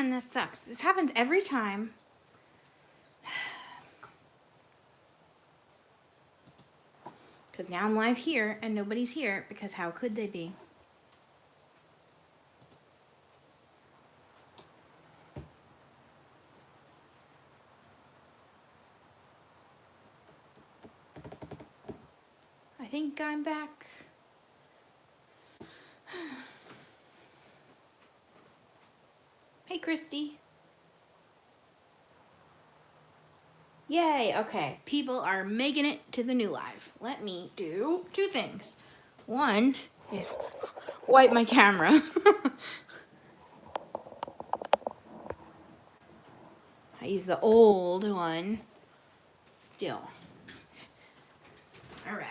man, this sucks. This happens every time. Because now I'm live here and nobody's here, because how could they be? I think I'm back. Hey, Christy. Yay, okay. People are making it to the new live. Let me do two things. One is wipe my camera. I use the old one still. All right.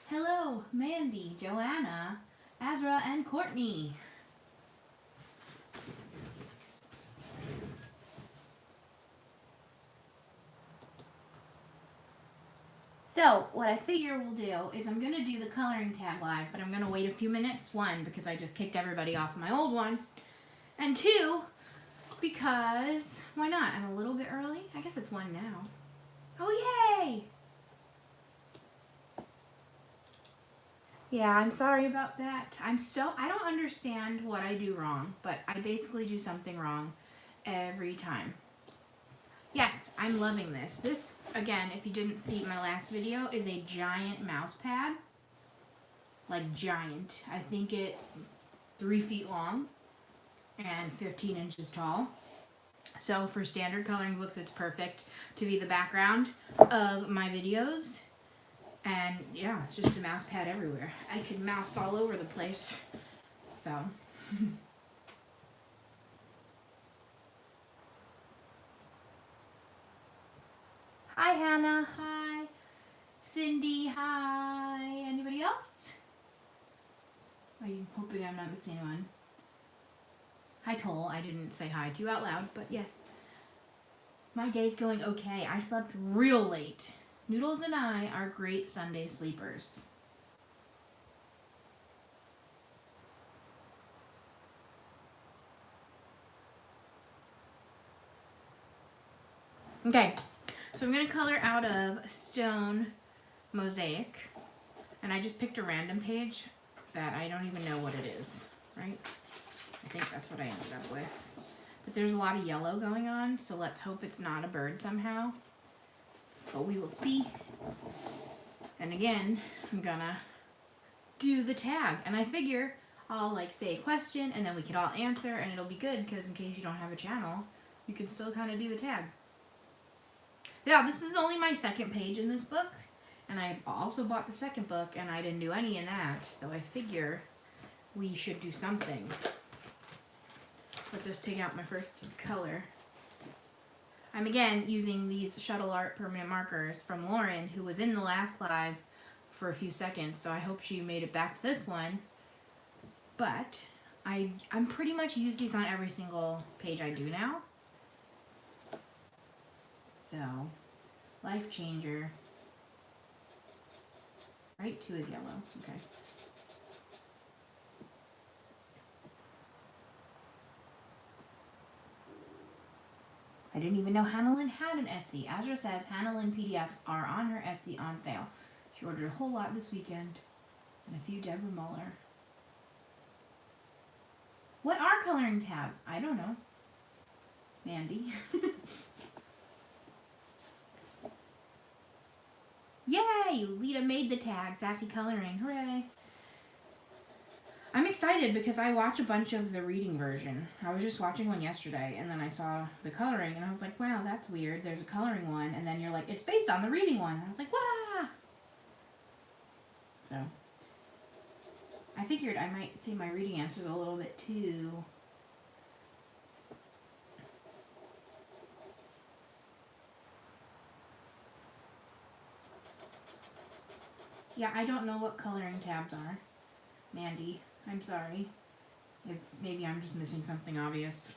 Hello, Mandy, Joanna, Azra, and Courtney. So, what I figure we'll do is I'm going to do the coloring tag live, but I'm going to wait a few minutes. One, because I just kicked everybody off my old one. And two, because why not? I'm a little bit early. I guess it's 1 now. Oh, yay! Yeah, I'm sorry about that. I don't understand what I do wrong, but I basically do something wrong every time. Yes, I'm loving this. This, again, if you didn't see my last video, is a giant mouse pad. Like giant. I think it's 3 feet long and 15 inches tall. So for standard coloring books, it's perfect to be the background of my videos. And yeah, it's just a mouse pad everywhere. I could mouse all over the place. So. Hi, Hannah. Hi. Cindy. Hi. Anybody else? I'm hoping I'm not missing anyone. Hi, Toll. I didn't say hi to you out loud, but yes. My day's going okay. I slept real late. Noodles and I are great Sunday sleepers. Okay, so I'm going to color out of Stone Mosaic. And I just picked a random page that I don't even know what it is, right? I think that's what I ended up with. But there's a lot of yellow going on, so let's hope it's not a bird somehow. But we will see. And again, I'm gonna do the tag. And I figure I'll like say a question and then we can all answer and it'll be good because in case you don't have a channel, you can still kind of do the tag. Yeah, this is only my second page in this book. And I also bought the second book and I didn't do any in that. So I figure we should do something. Let's just take out my first color. I'm again using these Shuttle Art permanent markers from Lauren, who was in the last live for a few seconds, so I hope she made it back to this one. But I'm pretty much use these on every single page I do now. So, Life Changer. Right, 2 is yellow, okay. I didn't even know Hannah-Lynn had an Etsy. Azra says Hannah-Lynn PDFs are on her Etsy on sale. She ordered a whole lot this weekend. And a few Deborah Muller. What are coloring tabs? I don't know. Mandy. Yay! Lita made the tag. Sassy Coloring. Hooray! I'm excited because I watch a bunch of the reading version. I was just watching one yesterday and then I saw the coloring and I was like, wow, that's weird. There's a coloring one and then you're like, it's based on the reading one. And I was like, wow! So, I figured I might say my reading answers a little bit too. Yeah, I don't know what coloring tabs are. Mandy, I'm sorry. If maybe I'm just missing something obvious.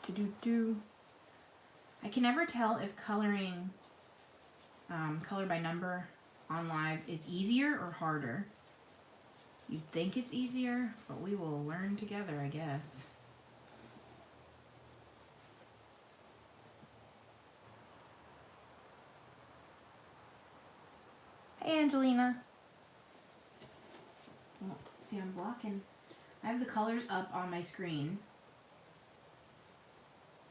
Do-do-do. I can never tell if coloring color by number on live is easier or harder. You'd think it's easier, but we will learn together, I guess. Hey, Angelina. Oh, see, I'm blocking. I have the colors up on my screen.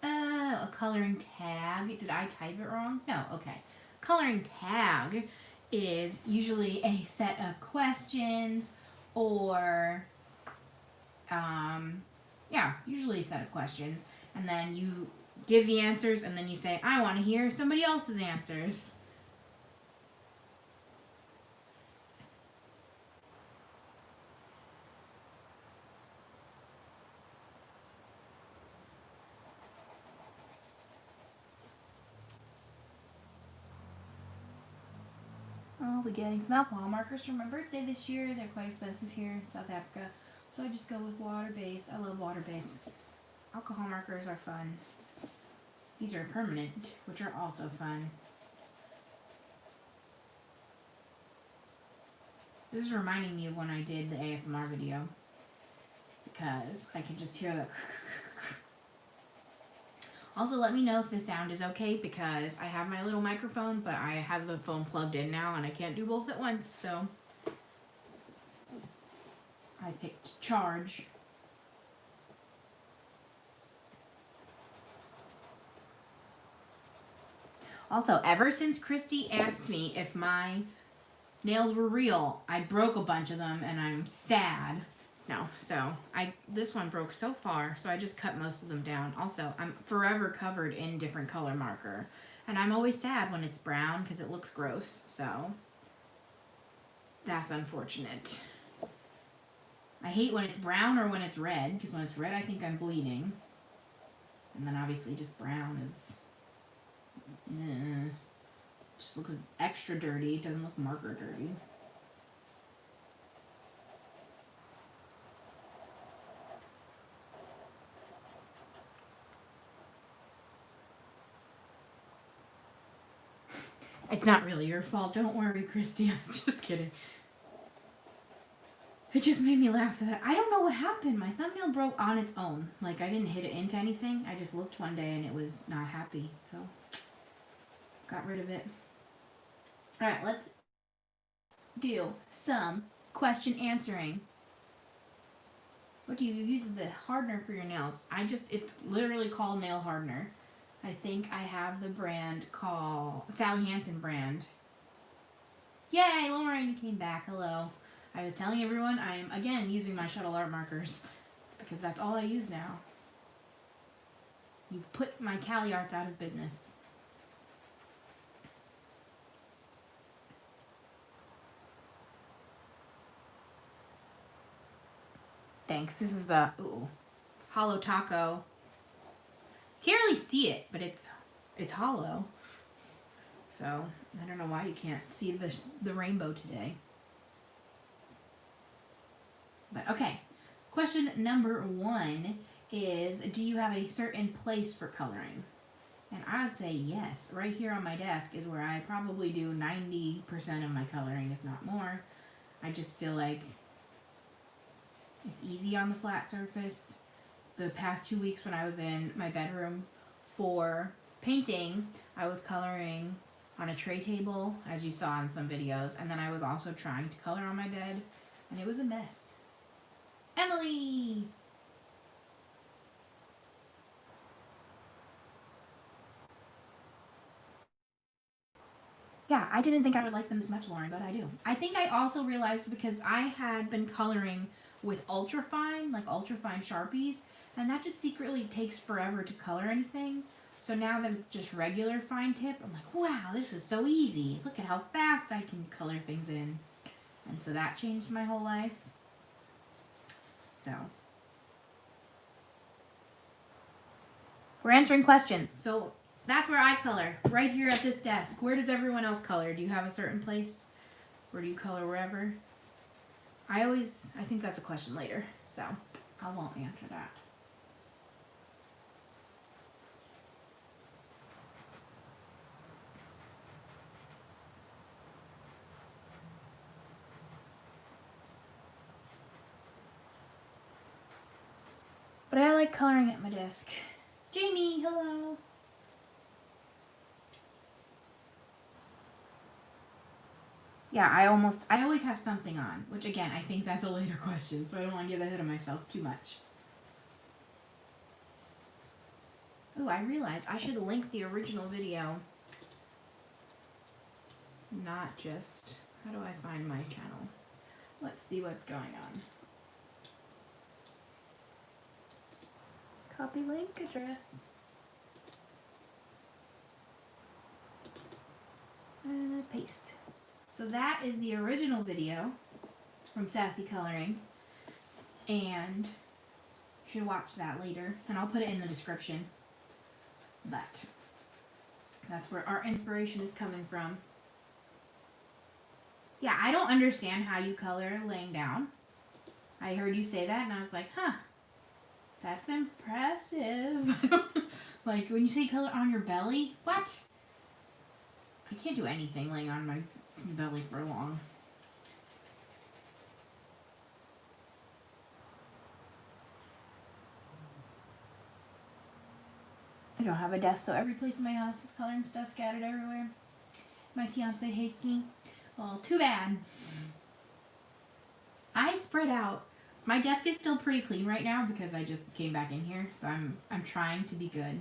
Oh, a coloring tag. Did I type it wrong? No, okay. Coloring tag is usually a set of questions or, yeah, usually a set of questions. And then you give the answers and then you say, I want to hear somebody else's answers. I'll be getting some alcohol markers for my birthday this year. They're quite expensive here in South Africa. So I just go with water-based. I love water-based. Alcohol markers are fun. These are permanent, which are also fun. This is reminding me of when I did the ASMR video. Because I can just hear the... Also, let me know if the sound is okay because I have my little microphone, but I have the phone plugged in now and I can't do both at once, so I picked charge. Also, ever since Christy asked me if my nails were real, I broke a bunch of them and I'm sad. No, so this one broke so far, so I just cut most of them down. Also, I'm forever covered in different color marker, and I'm always sad when it's brown because it looks gross, so that's unfortunate. I hate when it's brown or when it's red, because when it's red I think I'm bleeding, and then obviously just brown is, just looks extra dirty. It doesn't look marker dirty. It's not really your fault. Don't worry, Christy. I'm just kidding. It just made me laugh that I don't know what happened. My thumbnail broke on its own. Like, I didn't hit it into anything. I just looked one day and it was not happy. So, got rid of it. Alright, let's do some question answering. What do you use as the hardener for your nails? It's literally called nail hardener. I think I have the brand called Sally Hansen brand. Yay, Lauren, you came back. Hello. I was telling everyone I am again using my shuttle art markers because that's all I use now. You've put my Cali Arts out of business. Thanks. This is the hollow taco. Can't really see it, but it's hollow. So I don't know why you can't see the rainbow today. But okay, question number 1 is, do you have a certain place for coloring? And I would say yes. Right here on my desk is where I probably do 90% of my coloring, if not more. I just feel like it's easy on the flat surface. The past 2 weeks when I was in my bedroom for painting, I was coloring on a tray table, as you saw in some videos, and then I was also trying to color on my bed, and it was a mess. Emily! Yeah, I didn't think I would like them as much, Lauren, but I do. I think I also realized because I had been coloring with ultrafine, like ultrafine Sharpies, and that just secretly takes forever to color anything. So now that it's just regular fine tip, I'm like, wow, this is so easy. Look at how fast I can color things in. And so that changed my whole life. So we're answering questions. So that's where I color, right here at this desk. Where does everyone else color? Do you have a certain place? Or do you color wherever? I think that's a question later, so I won't answer that. But I like coloring at my desk. Jamie, hello. Yeah, I always have something on, which again, I think that's a later question, so I don't want to get ahead of myself too much. Oh, I realized I should link the original video. Not just, how do I find my channel? Let's see what's going on. Copy link address. And paste. So that is the original video from Sassy Coloring. And you should watch that later. And I'll put it in the description. But that's where our inspiration is coming from. Yeah, I don't understand how you color laying down. I heard you say that and I was like, huh, that's impressive. Like when you say color on your belly, what? I can't do anything laying on my belly for long. I don't have a desk, so every place in my house is coloring stuff scattered everywhere. My fiance hates me. Well, too bad. I spread out. My desk is still pretty clean right now because I just came back in here, so I'm trying to be good,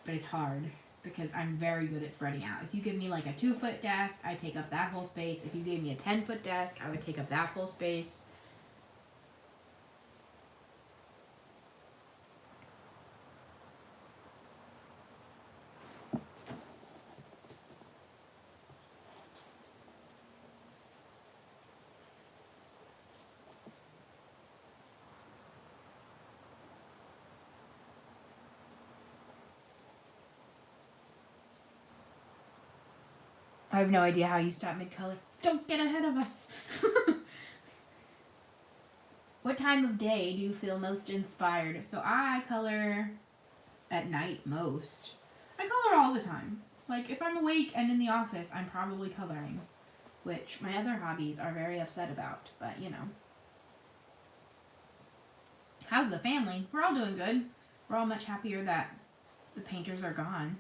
but it's hard because I'm very good at spreading out. If you give me like a 2-foot desk, I take up that whole space. If you gave me a 10-foot desk, I would take up that whole space. I have no idea how you stop mid-color. Don't get ahead of us. What time of day do you feel most inspired? So I color at night most. I color all the time. Like if I'm awake and in the office, I'm probably coloring, which my other hobbies are very upset about, but you know. How's the family? We're all doing good. We're all much happier that the painters are gone.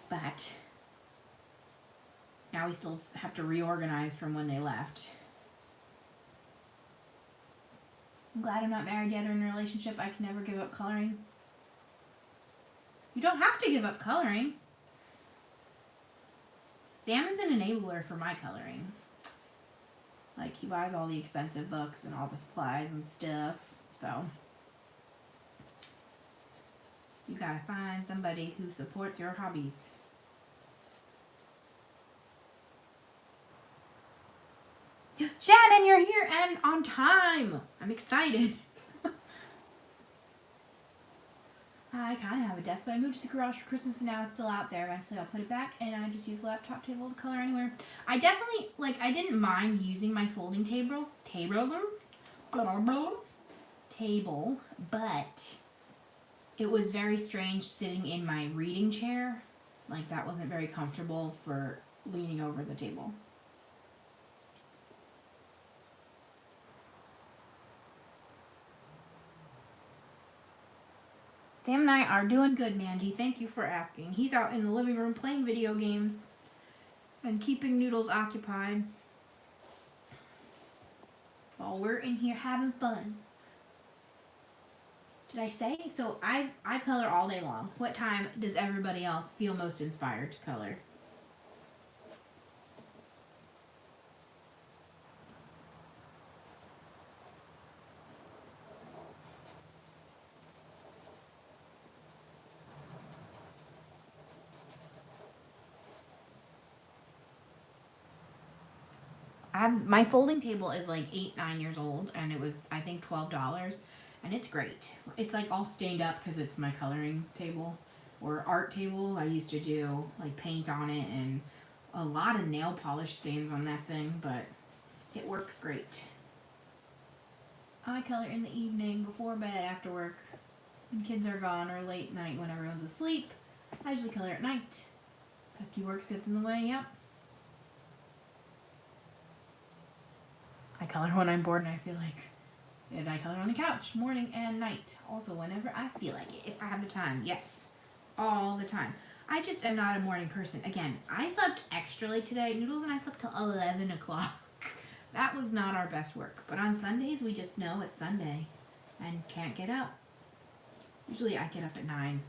But now we still have to reorganize from when they left. I'm glad I'm not married yet or in a relationship. I can never give up coloring. You don't have to give up coloring. Sam is an enabler for my coloring. Like, he buys all the expensive books and all the supplies and stuff, so you gotta find somebody who supports your hobbies. Shannon, you're here and on time. I'm excited. I kind of have a desk, but I moved to the garage for Christmas and now it's still out there. Eventually I'll put it back and I just use the laptop table to color anywhere. I definitely, like, I didn't mind using my folding table, but it was very strange sitting in my reading chair. Like, that wasn't very comfortable for leaning over the table. Sam and I are doing good, Mandy. Thank you for asking. He's out in the living room playing video games and keeping Noodles occupied while we're in here having fun. Did I say? So I color all day long. What time does everybody else feel most inspired to color? My folding table is like 8-9 years old, and it was, I think, $12, and it's great. It's like all stained up because it's my coloring table or art table. I used to do like paint on it and a lot of nail polish stains on that thing, but it works great. I color in the evening, before bed, after work, when kids are gone, or late night when everyone's asleep. I usually color at night. Pesky work gets in the way, yep. I color when I'm bored and I feel like And I color on the couch, morning and night. Also, whenever I feel like it, if I have the time. Yes, all the time. I just am not a morning person. Again, I slept extra late today. Noodles and I slept till 11 o'clock. That was not our best work. But on Sundays, we just know it's Sunday and can't get up. Usually I get up at 9,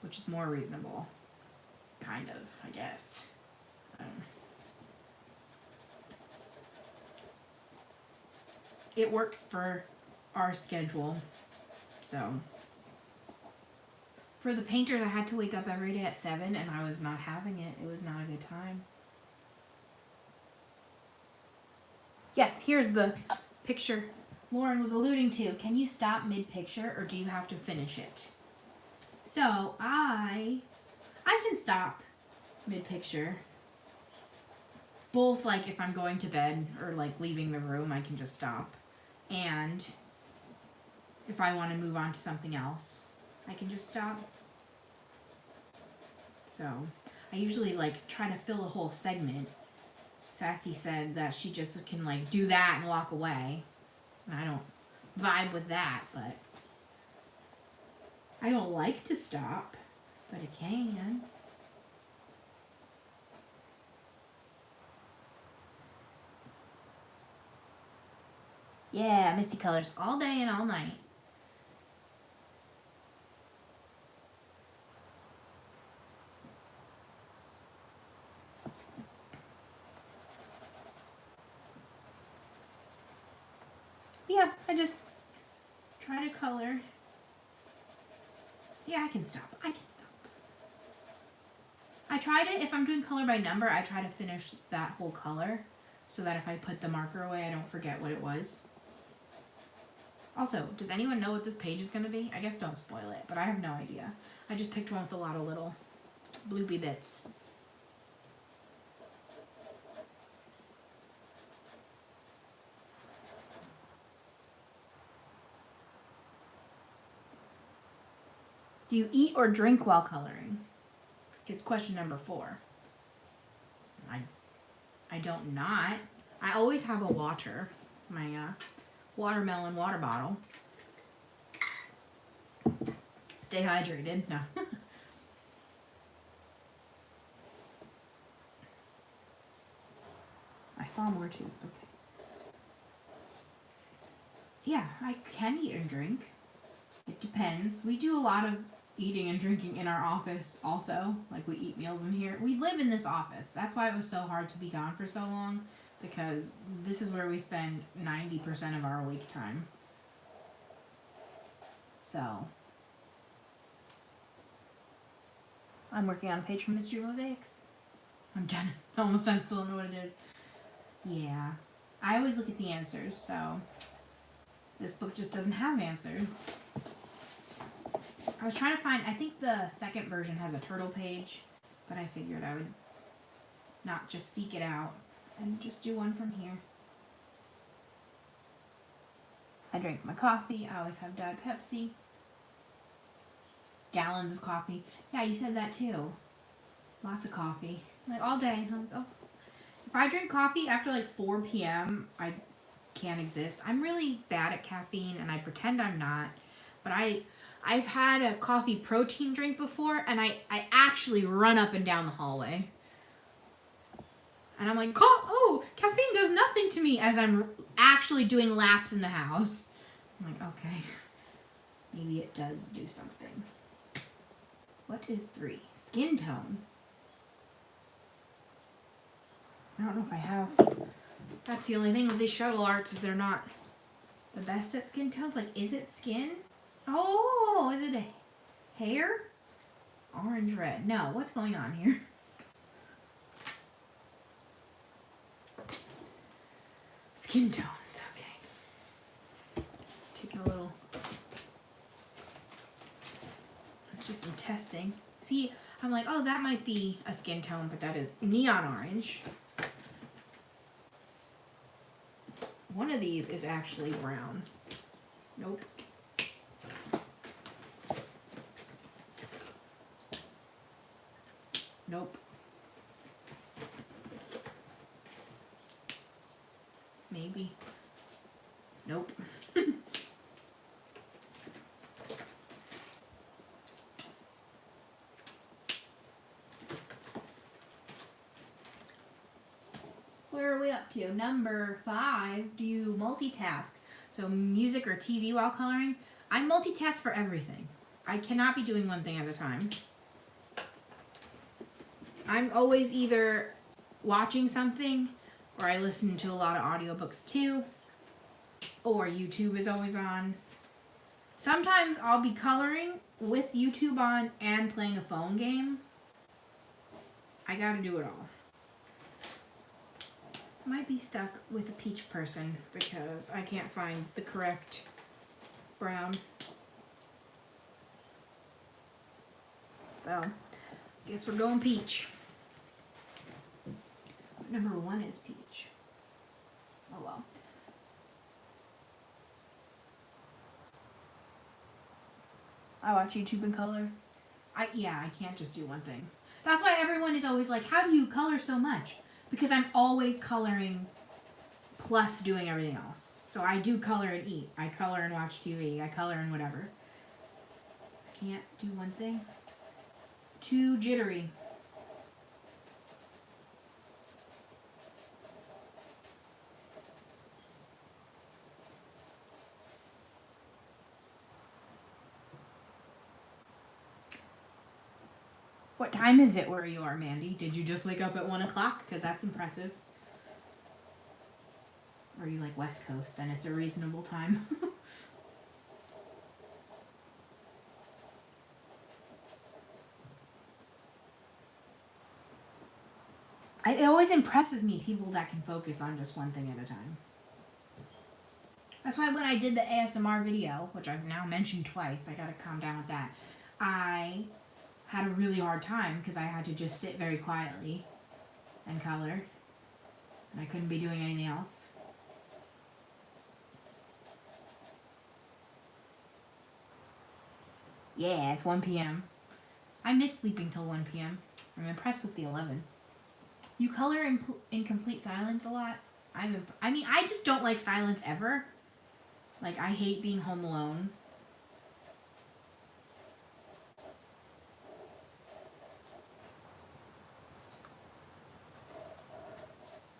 which is more reasonable. Kind of, I guess. It works for our schedule. So, for the painters, I had to wake up every day at 7 and I was not having it. It was not a good time. Yes, here's the picture Lauren was alluding to. Can you stop mid-picture or do you have to finish it? So, I can stop mid-picture. Both, like, if I'm going to bed or, like, leaving the room, I can just stop. And if I want to move on to something else, I can just stop. So, I usually, like, try to fill the whole segment. Sassy said that she just can, like, do that and walk away. And I don't vibe with that, but I don't like to stop, but I can. Yeah, Misty colors all day and all night. Yeah, I just try to color. Yeah, I can stop. I try to, if I'm doing color by number, I try to finish that whole color so that if I put the marker away, I don't forget what it was. Also, does anyone know what this page is going to be? I guess don't spoil it, but I have no idea. I just picked one with a lot of little bloopy bits. Do you eat or drink while coloring? It's question number 4. I don't not. I always have a water. My watermelon water bottle. Stay hydrated. No. I saw more too. Okay. Yeah, I can eat and drink. It depends. We do a lot of eating and drinking in our office also. Like, we eat meals in here. We live in this office. That's why it was so hard to be gone for so long, because this is where we spend 90% of our awake time. So, I'm working on a page from Mystery Mosaics. I'm done. Almost done. Still don't know what it is. Yeah. I always look at the answers, so this book just doesn't have answers. I was trying to find, I think the second version has a turtle page, but I figured I would not just seek it out and just do one from here. I drink my coffee. I always have Diet Pepsi. Gallons of coffee. Yeah, you said that too. Lots of coffee. Like, all day. I'm like, oh. If I drink coffee after like 4 p.m., I can't exist. I'm really bad at caffeine, and I pretend I'm not. But I've had a coffee protein drink before, and I actually run up and down the hallway. And I'm like, oh, caffeine does nothing to me, as I'm actually doing laps in the house. I'm like, okay, maybe it does do something. What is 3? Skin tone. I don't know if I have. That's the only thing with these shuttle arts, is they're not the best at skin tones. Like, is it skin? Oh, is it a hair? Orange, red. No, what's going on here? Skin tones, okay. Taking a little, let's do some testing. See, I'm like, oh, that might be a skin tone, but that is neon orange. One of these is actually brown. Nope. Nope. Maybe. Nope. we up to? Number 5. Do you multitask? So music or TV while coloring? I multitask for everything. I cannot be doing one thing at a time. I'm always either watching something, or I listen to a lot of audiobooks too, or YouTube is always on. Sometimes I'll be coloring with YouTube on and playing a phone game. I gotta do it all. Might be stuck with a peach person because I can't find the correct brown. So, guess we're going peach. Number 1 is peach. Oh well. I watch YouTube in color. I can't just do one thing. That's why everyone is always like, how do you color so much? Because I'm always coloring plus doing everything else. So I do color and eat. I color and watch TV. I color and whatever. I can't do one thing. Too jittery. What time is it where you are, Mandy? Did you just wake up at 1 o'clock? Because that's impressive. Or are you like West Coast, then it's a reasonable time. It always impresses me, people that can focus on just one thing at a time. That's why when I did the ASMR video, which I've now mentioned twice, I gotta calm down with that, I had a really hard time because I had to just sit very quietly and color. And I couldn't be doing anything else. Yeah, it's 1 p.m. I miss sleeping till 1 p.m. I'm impressed with the 11. You color in complete silence a lot? I mean, I just don't like silence ever. Like, I hate being home alone.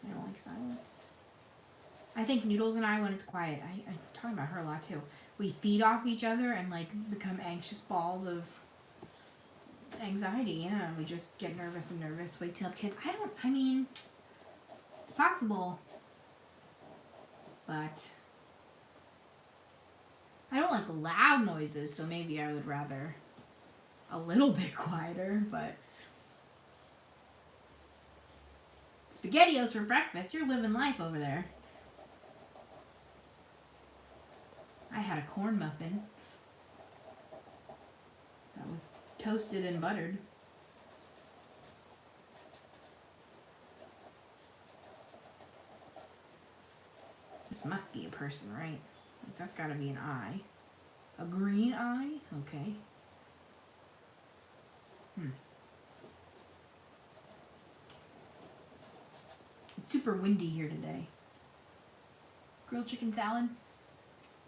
I don't like silence. I think Noodles and I, when it's quiet, I'm talking about her a lot too. We feed off each other and like become anxious balls of anxiety. Yeah, we just get nervous and nervous. Wait till kids. I mean, it's possible, but I don't like loud noises, so maybe I would rather a little bit quieter, but SpaghettiOs for breakfast. You're living life over there. I had a corn muffin that was toasted and buttered. This must be a person, right? Like, that's gotta be an eye. A green eye? Okay. It's super windy here today. Grilled chicken salad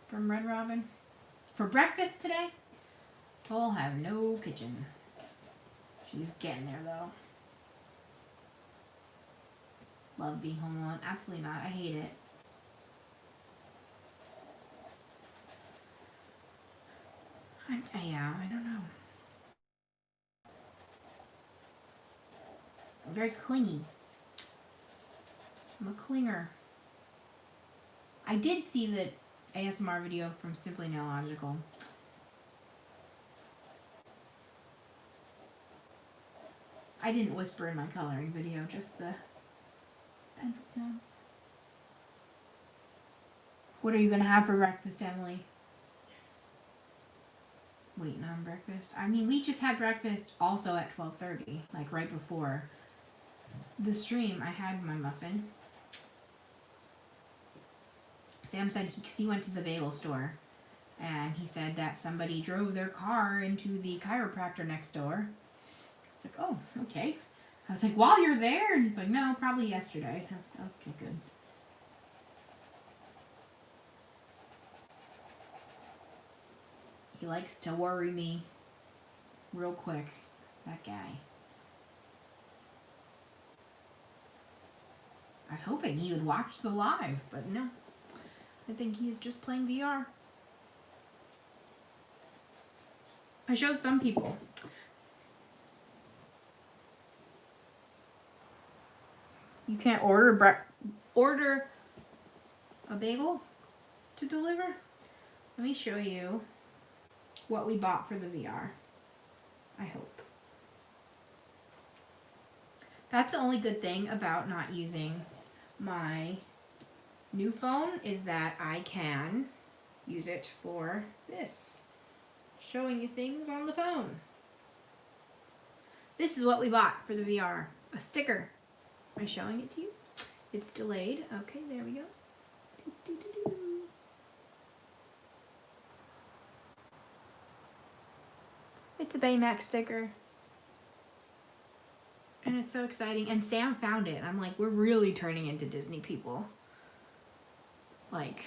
from Red Robin. For breakfast today, Toll has no kitchen. She's getting there though. Love being home alone. Absolutely not. I hate it. Yeah, I don't know. I'm very clingy. I'm a clinger. I did see the ASMR video from Simply Nailogical. I didn't whisper in my coloring video, just the pencil sounds. What are you gonna have for breakfast, Emily? Waiting on breakfast. I mean, we just had breakfast also at 12:30, like right before the stream. I had my muffin. Sam said he went to the bagel store, and he said that somebody drove their car into the chiropractor next door. It's like, oh, okay. I was like, while you're there? And he's like, no, probably yesterday. I was like, okay, good. He likes to worry me real quick, that guy. was hoping he would watch the live, but no. I think he's just playing VR. I showed some people. You can't order a bagel to deliver? Let me show you what we bought for the VR. I hope. That's the only good thing about not using my new phone is that I can use it for this. Showing you things on the phone. This is what we bought for the VR. A sticker. Am I showing it to you? It's delayed. Okay, there we go. It's a Baymax sticker. And it's so exciting. And Sam found it. I'm like, we're really turning into Disney people. Like,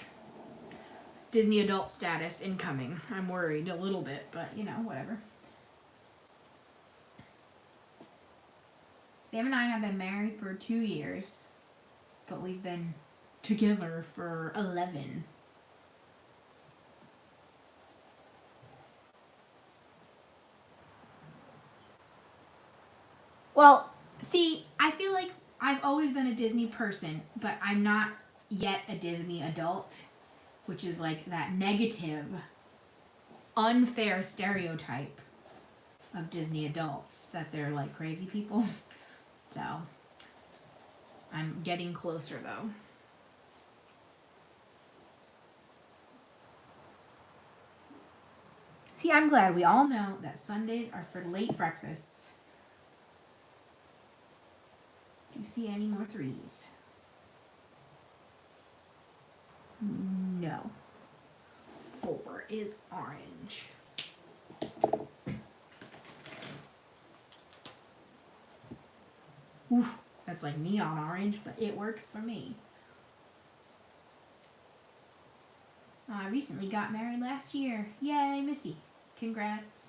Disney adult status incoming. I'm worried a little bit, but you know, whatever. Sam and I have been married for 2 years, but we've been together for 11. Well, see, I feel like I've always been a Disney person, but I'm not yet a Disney adult, which is like that negative, unfair stereotype of Disney adults, that they're like crazy people. So, I'm getting closer though. See, I'm glad we all know that Sundays are for late breakfasts. Do you see any more threes? No. 4 is orange. Oof, that's like neon orange, but it works for me. I recently got married last year. Yay, Missy. Congrats.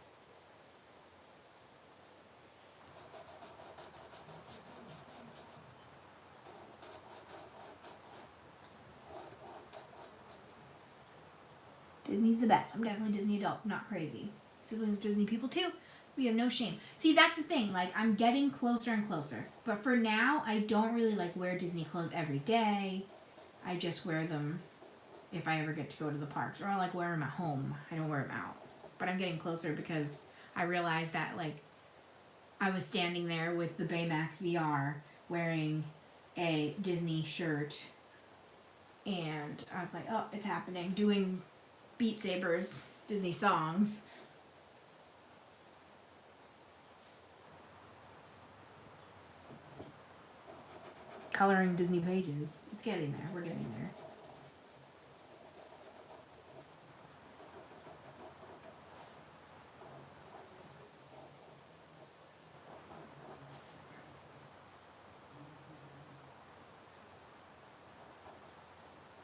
Disney's the best. I'm definitely Disney adult, not crazy. Siblings of Disney people too. We have no shame. See, that's the thing. Like, I'm getting closer and closer. But for now, I don't really like wear Disney clothes every day. I just wear them if I ever get to go to the parks. Or I like wear them at home. I don't wear them out. But I'm getting closer because I realized that, like, I was standing there with the Baymax VR wearing a Disney shirt. And I was like, oh, it's happening. Doing Beat Sabers Disney songs. Coloring Disney pages. It's getting there. We're getting there.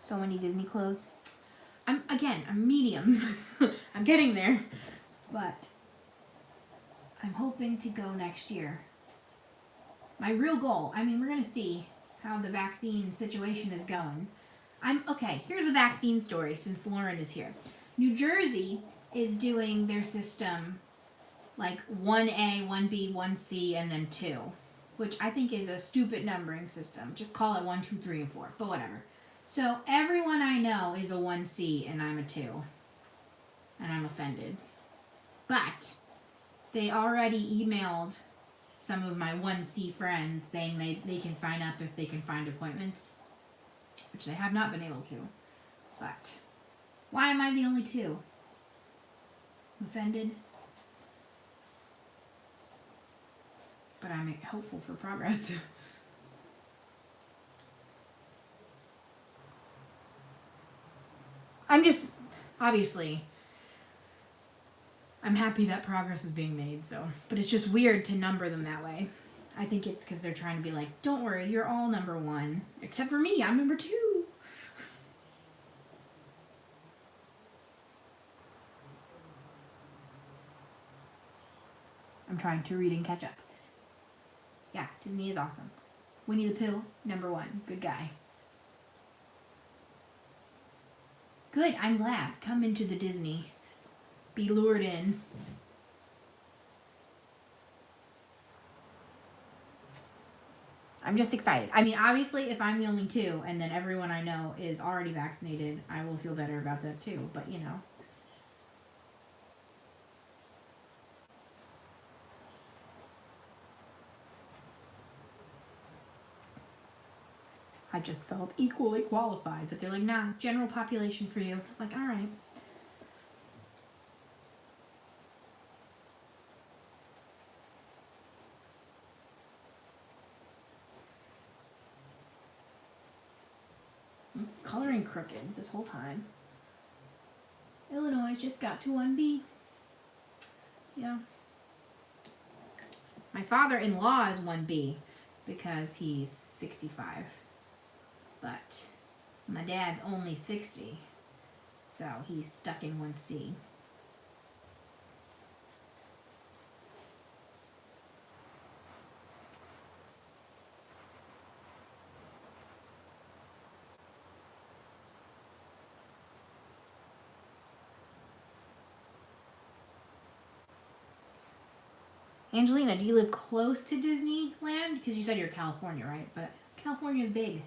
So many Disney clothes. I'm medium. I'm getting there. But I'm hoping to go next year. My real goal, I mean, we're going to see how the vaccine situation is going. Here's a vaccine story since Lauren is here. New Jersey is doing their system like 1A, 1B, 1C, and then 2, which I think is a stupid numbering system. Just call it 1, 2, 3, and 4, but whatever. So everyone I know is a 1C and I'm a 2. And I'm offended. But they already emailed some of my 1C friends saying they can sign up if they can find appointments, which they have not been able to. But why am I the only 2? I'm offended. But I'm hopeful for progress. I'm just, obviously, I'm happy that progress is being made, so. But it's just weird to number them that way. I think it's because they're trying to be like, don't worry, you're all number 1. Except for me, I'm number 2. I'm trying to read and catch up. Yeah, Disney is awesome. Winnie the Pooh, number 1. Good guy. Good, I'm glad. Come into the Disney. Be lured in. I'm just excited. I mean, obviously, if I'm the only 2 and then everyone I know is already vaccinated, I will feel better about that too. But, you know. I just felt equally qualified. But they're like, nah, general population for you. It's like, all right. I'm coloring crooked this whole time. Illinois just got to 1B. Yeah. My father-in-law is 1B because he's 65. But my dad's only 60. So he's stuck in 1C. Angelina, do you live close to Disneyland? Because you said you're California, right? But California's big.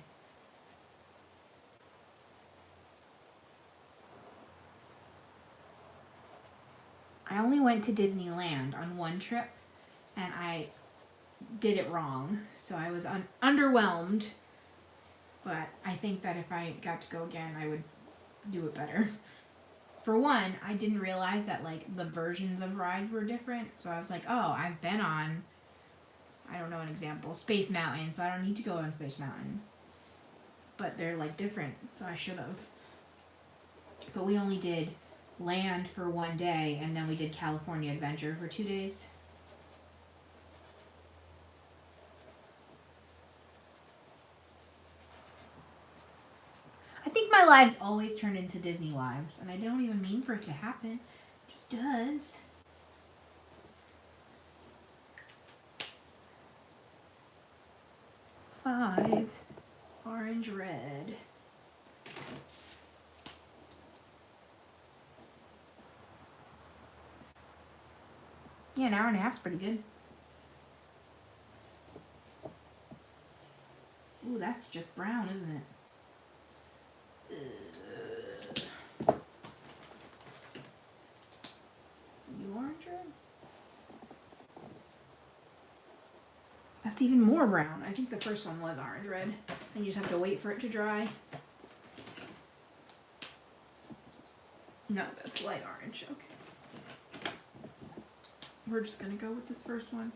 I only went to Disneyland on one trip, and I did it wrong. So I was underwhelmed. But I think that if I got to go again, I would do it better. For one, I didn't realize that like the versions of rides were different. So I was like, oh, I've been on, I don't know an example, Space Mountain, so I don't need to go on Space Mountain. But they're like different, so I should have. But we only did Land for 1 day, and then we did California Adventure for 2 days. I think my lives always turn into Disney lives, and I don't even mean for it to happen. It just does. Five. Orange, red. Yeah, an hour and a half's pretty good. Ooh, that's just brown, isn't it? You orange red? That's even more brown. I think the first one was orange red. And you just have to wait for it to dry. No, that's light orange. Okay. We're just gonna go with this first one.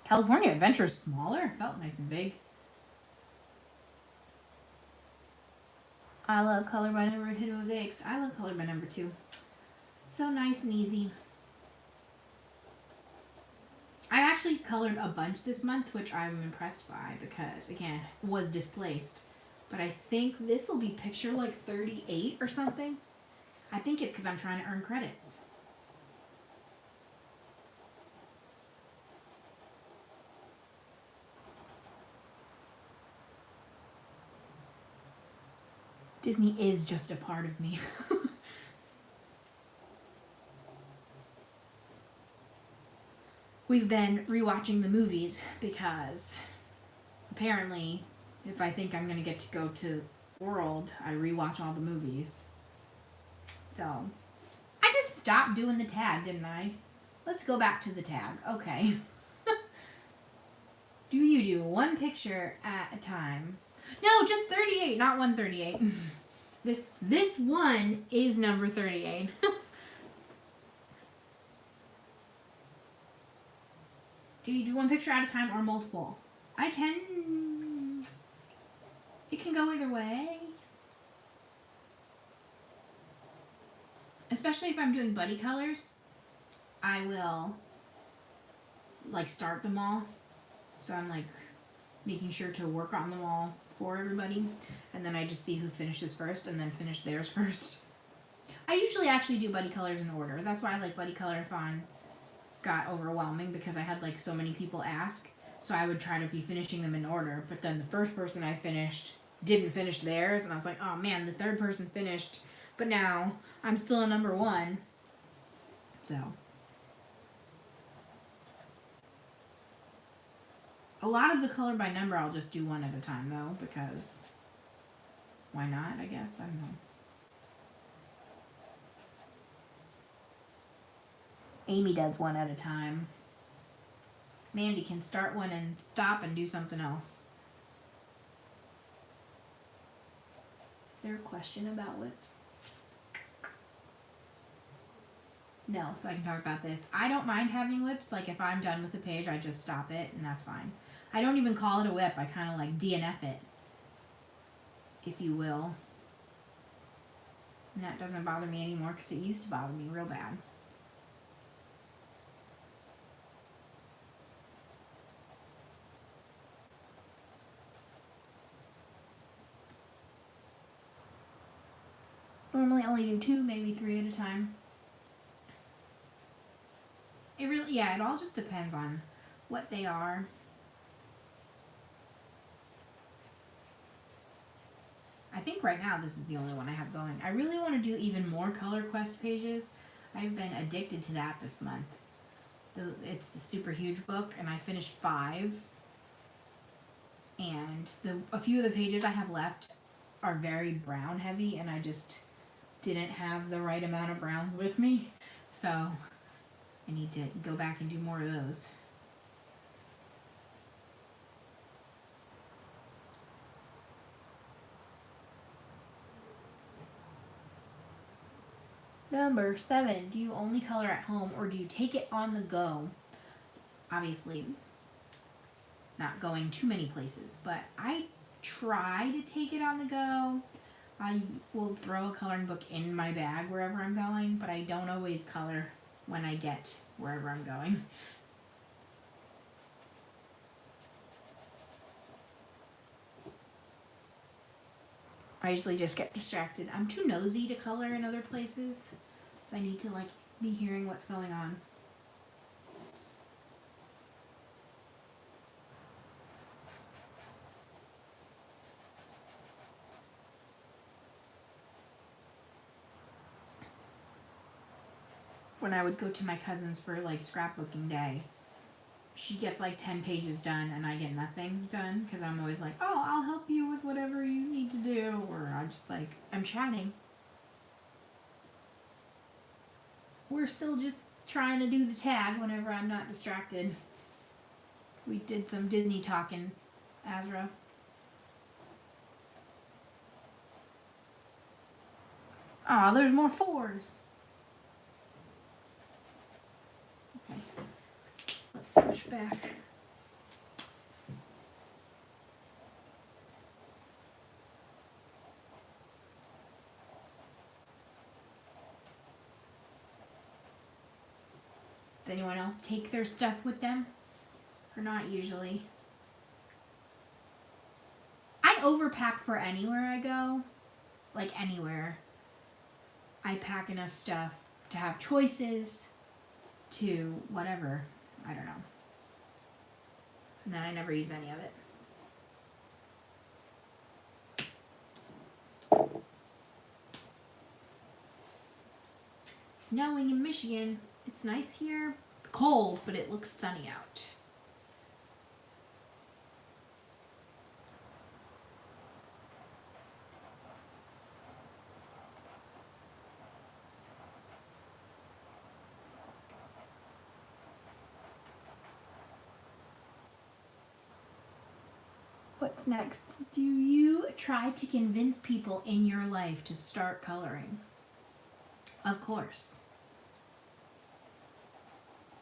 California Adventure is smaller. It felt nice and big. I love color by number and hidden mosaics. I love color by number too. So nice and easy. I actually colored a bunch this month, which I'm impressed by because, again, was displaced. But I think this will be picture like 38 or something. I think it's because I'm trying to earn credits. Disney is just a part of me. We've been rewatching the movies because apparently if I think I'm going to get to go to World, I rewatch all the movies. So, I just stopped doing the tag, didn't I? Let's go back to the tag. Okay. Do you do one picture at a time? No, just 38, not 138. This one is number 38. Do you do one picture at a time or multiple? I tend... It can go either way. Especially if I'm doing buddy colors, I will like start them all. So I'm like making sure to work on them all for everybody, and then I just see who finishes first and then finish theirs first. I usually actually do buddy colors in order. That's why I like buddy color-a-thon got overwhelming, because I had like so many people ask, so I would try to be finishing them in order, but then the first person I finished didn't finish theirs, and I was like, oh man, the third person finished, but now I'm still a number one. So a lot of the color by number I'll just do one at a time though, because why not, I guess. I don't know. Amy does one at a time. Mandy can start one and stop and do something else. Is there a question about whips? No, so I can talk about this. I don't mind having whips. Like if I'm done with the page, I just stop it and that's fine. I don't even call it a whip. I kind of like DNF it, if you will. And that doesn't bother me anymore, because it used to bother me real bad. Normally I only do 2, maybe 3 at a time. It really, yeah, it all just depends on what they are. I think right now this is the only one I have going. I really want to do even more Color Quest pages. I've been addicted to that this month. It's the super huge book, and I finished 5. And a few of the pages I have left are very brown heavy, and I just didn't have the right amount of browns with me. So I need to go back and do more of those. Number 7, do you only color at home or do you take it on the go? Obviously, not going too many places, but I try to take it on the go. I will throw a coloring book in my bag wherever I'm going, but I don't always color when I get wherever I'm going. I usually just get distracted. I'm too nosy to color in other places, so I need to like be hearing what's going on. When I would go to my cousin's for like scrapbooking day, she gets like 10 pages done and I get nothing done, because I'm always like, oh, I'll help you with whatever you need to do, or I'm just like, I'm chatting. We're still just trying to do the tag whenever I'm not distracted. We did some Disney talking, Azra. Aw, there's more 4s. Okay. Let's switch back. Does anyone else take their stuff with them? Or not usually? I overpack for anywhere I go. Like anywhere. I pack enough stuff to have choices, to whatever. I don't know. And then I never use any of it. Snowing in Michigan. It's nice here. It's cold, but it looks sunny out. What's next? Do you try to convince people in your life to start coloring? Of course.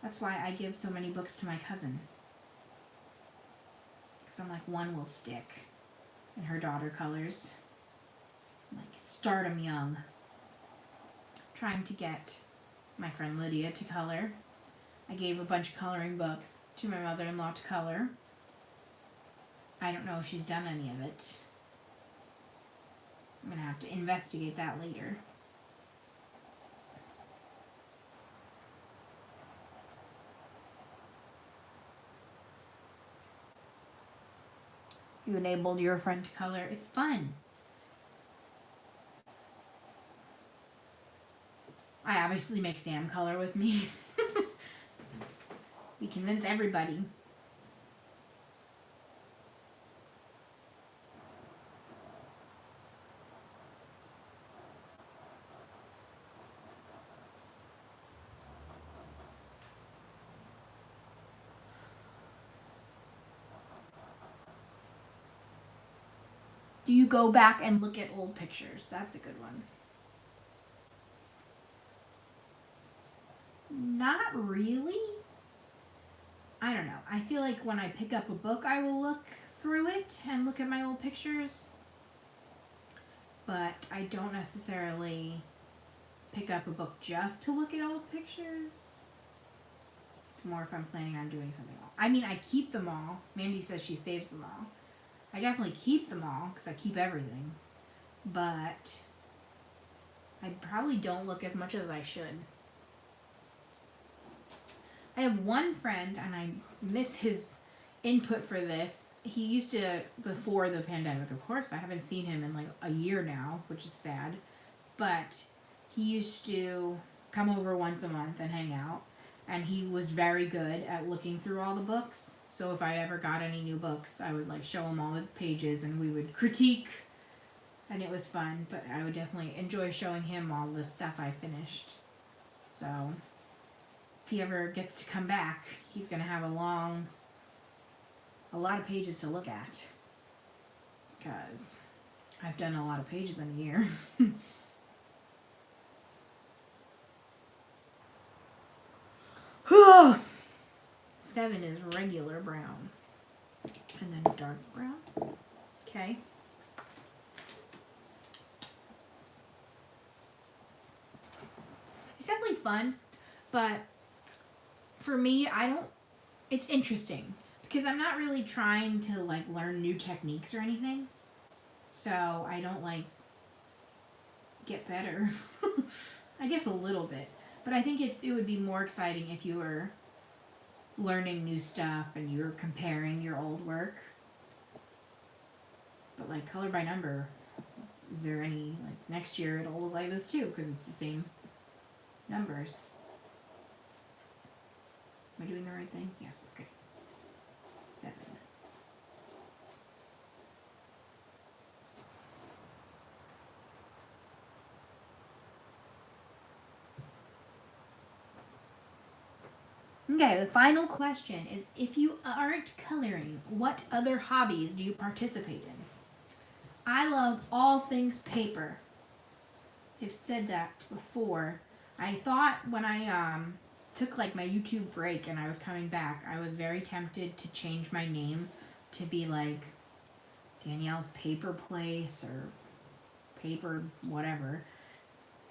That's why I give so many books to my cousin. Because I'm like, one will stick. And her daughter colors. I'm like, start them young. Trying to get my friend Lydia to color. I gave a bunch of coloring books to my mother-in-law to color. I don't know if she's done any of it. I'm going to have to investigate that later. You enabled your friend to color. It's fun. I obviously make Sam color with me. We convince everybody. Do you go back and look at old pictures? That's a good one. Not really. I don't know. I feel like when I pick up a book, I will look through it and look at my old pictures. But I don't necessarily pick up a book just to look at old pictures. It's more if I'm planning on doing something else. I mean, I keep them all. Mandy says she saves them all. I definitely keep them all because I keep everything. But I probably don't look as much as I should. I have one friend, and I miss his input for this. He used to, before the pandemic, of course, I haven't seen him in like a year now, which is sad. But he used to come over once a month and hang out. And he was very good at looking through all the books. So if I ever got any new books, I would like show him all the pages and we would critique. And it was fun, but I would definitely enjoy showing him all the stuff I finished. So if he ever gets to come back, he's going to have a lot of pages to look at. Because I've done a lot of pages in a year. 7 is regular brown. And then dark brown. Okay. It's definitely fun, but for me, it's interesting because I'm not really trying to like learn new techniques or anything. So I don't like get better. I guess a little bit. But I think it would be more exciting if you were learning new stuff and you were comparing your old work. But like color by number, is there any, like next year it'll look like this too because it's the same numbers. Am I doing the right thing? Yes, okay. 7. Okay, the final question is, if you aren't coloring, what other hobbies do you participate in? I love all things paper. I've said that before. I thought when I took like my YouTube break and I was coming back, I was very tempted to change my name to be like Danielle's Paper Place or Paper whatever.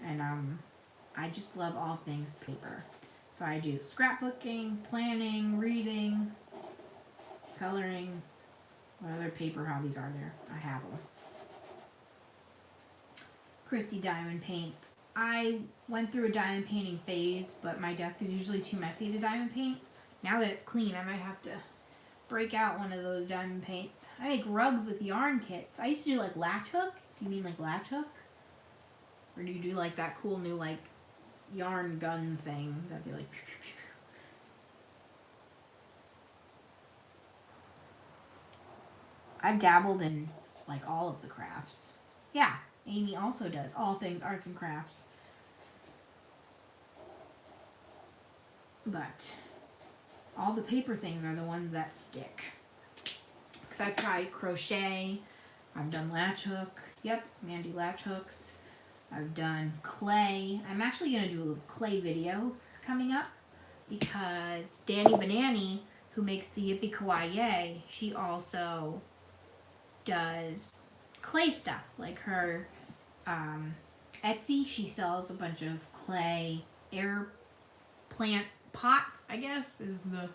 And I just love all things paper. So I do scrapbooking, planning, reading, coloring. What other paper hobbies are there? I have them. Christy diamond paints. I went through a diamond painting phase, but my desk is usually too messy to diamond paint. Now that it's clean, I might have to break out one of those diamond paints. I make rugs with yarn kits. I used to do like latch hook. Do you mean like latch hook? Or do you do like that cool new like yarn gun thing that'd be like pew, pew, pew. I've dabbled in like all of the crafts. Yeah, Amy also does all things arts and crafts. But all the paper things are the ones that stick. Because I've tried crochet, I've done latch hook. Yep, Mandy latch hooks. I've done clay. I'm actually going to do a clay video coming up because Danny Banani, who makes the Yippee Kawaii, she also does clay stuff. Like her Etsy, she sells a bunch of clay air plant pots, I guess is the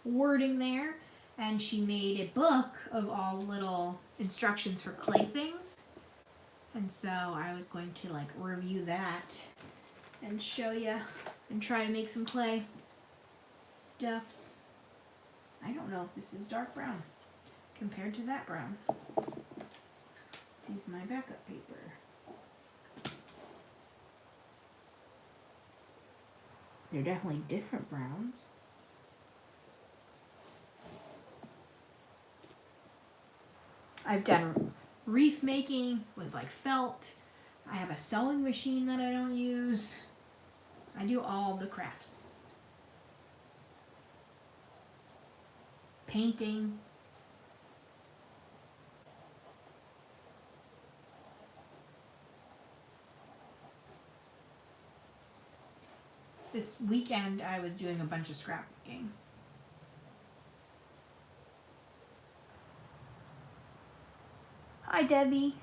wording there. and she made a book of all little instructions for clay things. And so I was going to like review that and show you and try to make some clay stuffs. I don't know if this is dark brown compared to that brown. This is my backup paper. They're definitely different browns. I've done wreath making with like felt. I have a sewing machine that I don't use. I do all the crafts. Painting. This weekend I was doing a bunch of scrapbooking. Hi, Debbie.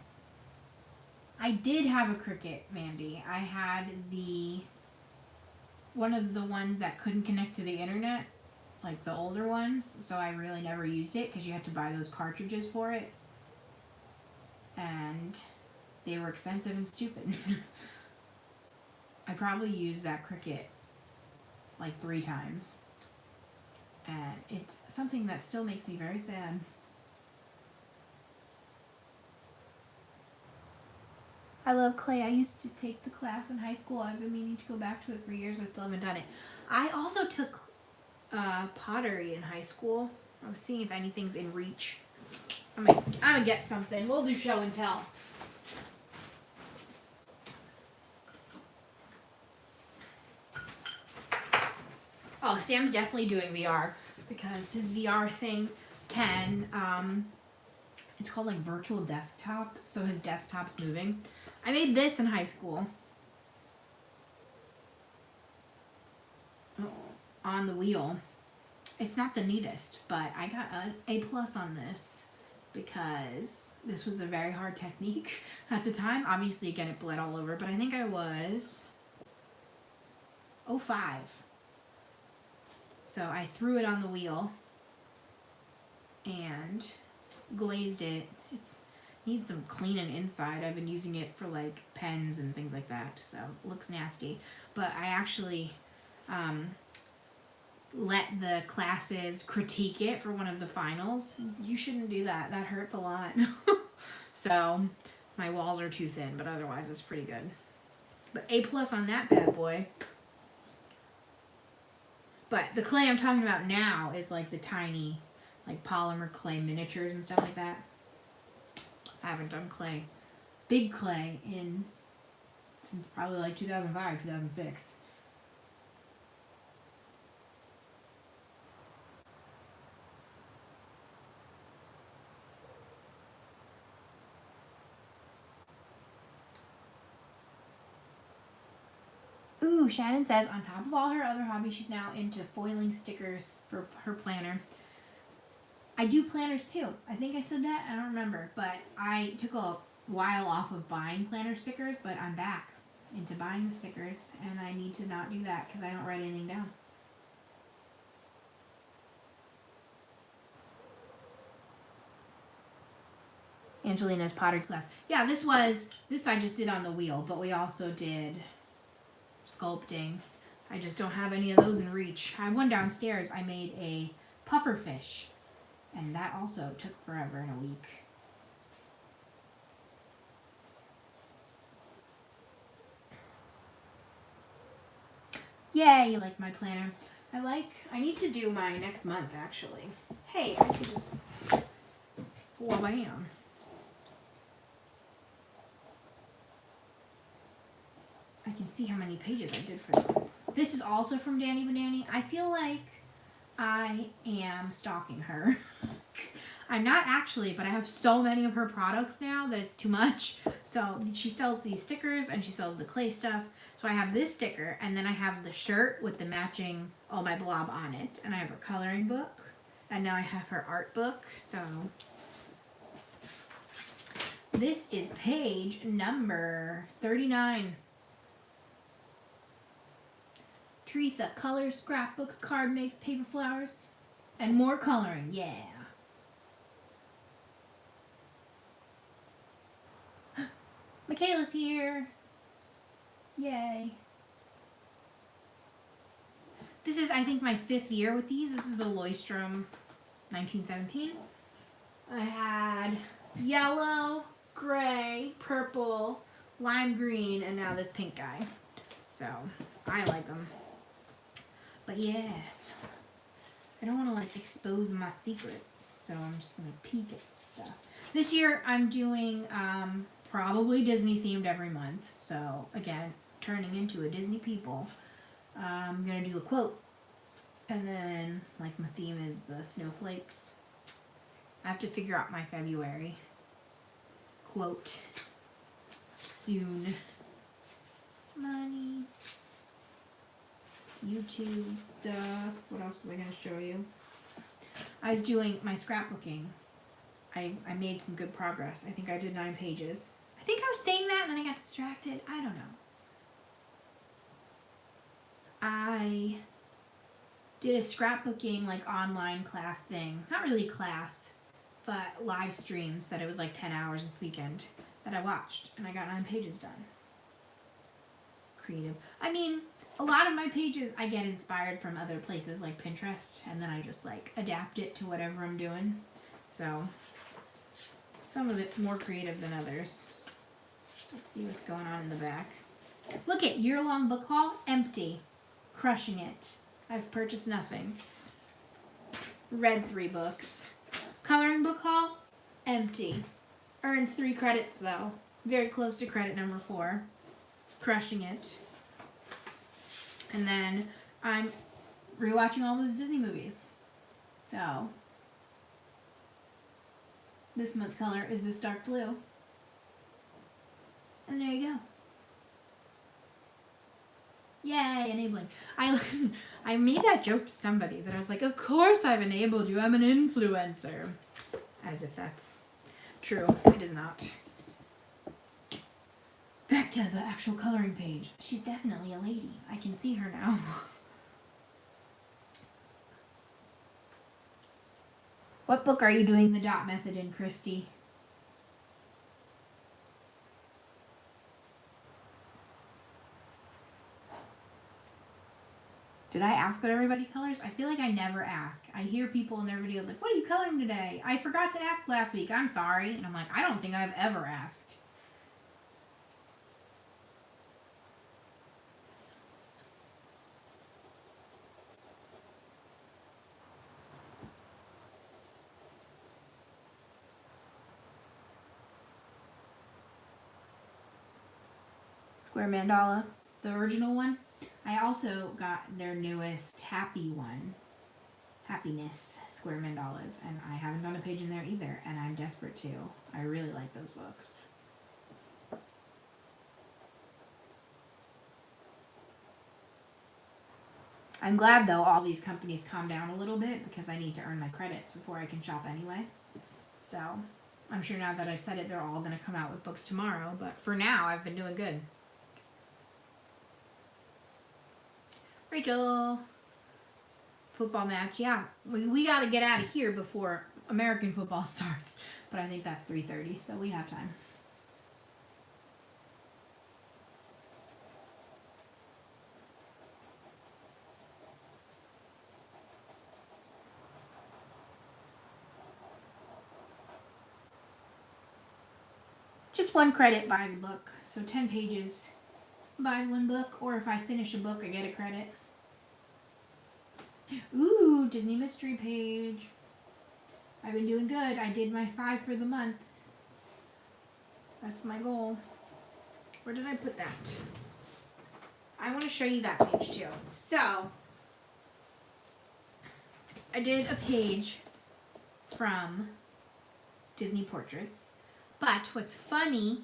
I did have a Cricut, Mandy. I had one of the ones that couldn't connect to the internet, like the older ones, so I really never used it because you had to buy those cartridges for it. And they were expensive and stupid. I probably used that Cricut like 3 times. And it's something that still makes me very sad. I love clay. I used to take the class in high school. I've been meaning to go back to it for years. I still haven't done it. I also took pottery in high school. I was seeing if anything's in reach. I'm gonna get something. We'll do show and tell. Oh, Sam's definitely doing VR because his VR thing can, it's called like virtual desktop. So his desktop's moving. I made this in high school. On the wheel. It's not the neatest, but I got an A+ on this because this was a very hard technique at the time. Obviously, again, it bled all over, but I think I was 05. So I threw it on the wheel and glazed it. It needs some cleaning inside. I've been using it for like pens and things like that, so it looks nasty. But I actually let the classes critique it for one of the finals. You shouldn't do that. That hurts a lot. So my walls are too thin, but otherwise it's pretty good. But A+ on that bad boy. But the clay I'm talking about now is like the tiny, like polymer clay miniatures and stuff like that. I haven't done clay, big clay, since probably like 2005, 2006. Ooh, Shannon says, on top of all her other hobbies, she's now into foiling stickers for her planner. I do planners too. I think I said that. I don't remember. But I took a while off of buying planner stickers, but I'm back into buying the stickers, and I need to not do that because I don't write anything down. Angelina's pottery class. Yeah, this I just did on the wheel, but we also did sculpting. I just don't have any of those in reach. I have one downstairs. I made a puffer fish, and that also took forever in a week. Yay, you like my planner. I need to do my next month, actually. Hey, I could just, wham. I can see how many pages I did for them. This is also from Danny Banani. I feel like I am stalking her. I'm not actually, but I have so many of her products now that it's too much. So she sells these stickers and she sells the clay stuff. So I have this sticker, and then I have the shirt with the matching Oh My Blob on it. And I have her coloring book. And now I have her art book. So this is page number 39. Teresa colors, scrapbooks, card makes, paper flowers. And more coloring, yeah. Michaela's here. Yay. This is, I think, my 5th year with these. This is the Leuchtturm 1917. I had yellow, gray, purple, lime green, and now this pink guy. So, I like them. But yes, I don't want to like expose my secrets, so I'm just going to peek at stuff. This year I'm doing probably Disney themed every month. So again, turning into a Disney people. I'm going to do a quote. And then like my theme is the snowflakes. I have to figure out my February quote soon. Money. YouTube stuff. What else was I going to show you? I was doing my scrapbooking. I made some good progress. I think I did 9 pages. I think I was saying that and then I got distracted. I don't know. I did a scrapbooking like online class thing. Not really class, but live streams that it was like 10 hours this weekend that I watched. And I got 9 pages done. Creative. I mean, a lot of my pages I get inspired from other places like Pinterest, and then I just like adapt it to whatever I'm doing. So some of it's more creative than others. Let's see what's going on in the back. Look at year-long book haul, empty. Crushing it. I've purchased nothing. Read 3 books. Coloring book haul, empty. Earned 3 credits though. Very close to credit number 4. Crushing it. And then I'm rewatching all those Disney movies. So this month's color is this dark blue. And there you go. Yay, enabling. I made that joke to somebody that I was like, of course I've enabled you. I'm an influencer. As if that's true. It is not. Back to the actual coloring page. She's definitely a lady. I can see her now. What book are you doing the dot method in, Christy? Did I ask what everybody colors? I feel like I never ask. I hear people in their videos like, what are you coloring today? I forgot to ask last week. I'm sorry. And I'm like, I don't think I've ever asked. Square mandala, the original one. I also got their newest happy one, Happiness square mandalas, and I haven't done a page in there either, and I'm desperate to. I really like those books. I'm glad though all these companies calm down a little bit because I need to earn my credits before I can shop anyway. So I'm sure now that I said it, they're all going to come out with books tomorrow, but for now I've been doing good. Rachel, football match. Yeah, we got to get out of here before American football starts. But I think that's 3:30, so we have time. Just 1 credit buys a book. So 10 pages buys 1 book. Or if I finish a book, I get a credit. Ooh, Disney mystery page. I've been doing good. I did my 5 for the month. That's my goal. Where did I put that? I want to show you that page too. So, I did a page from Disney Portraits. But what's funny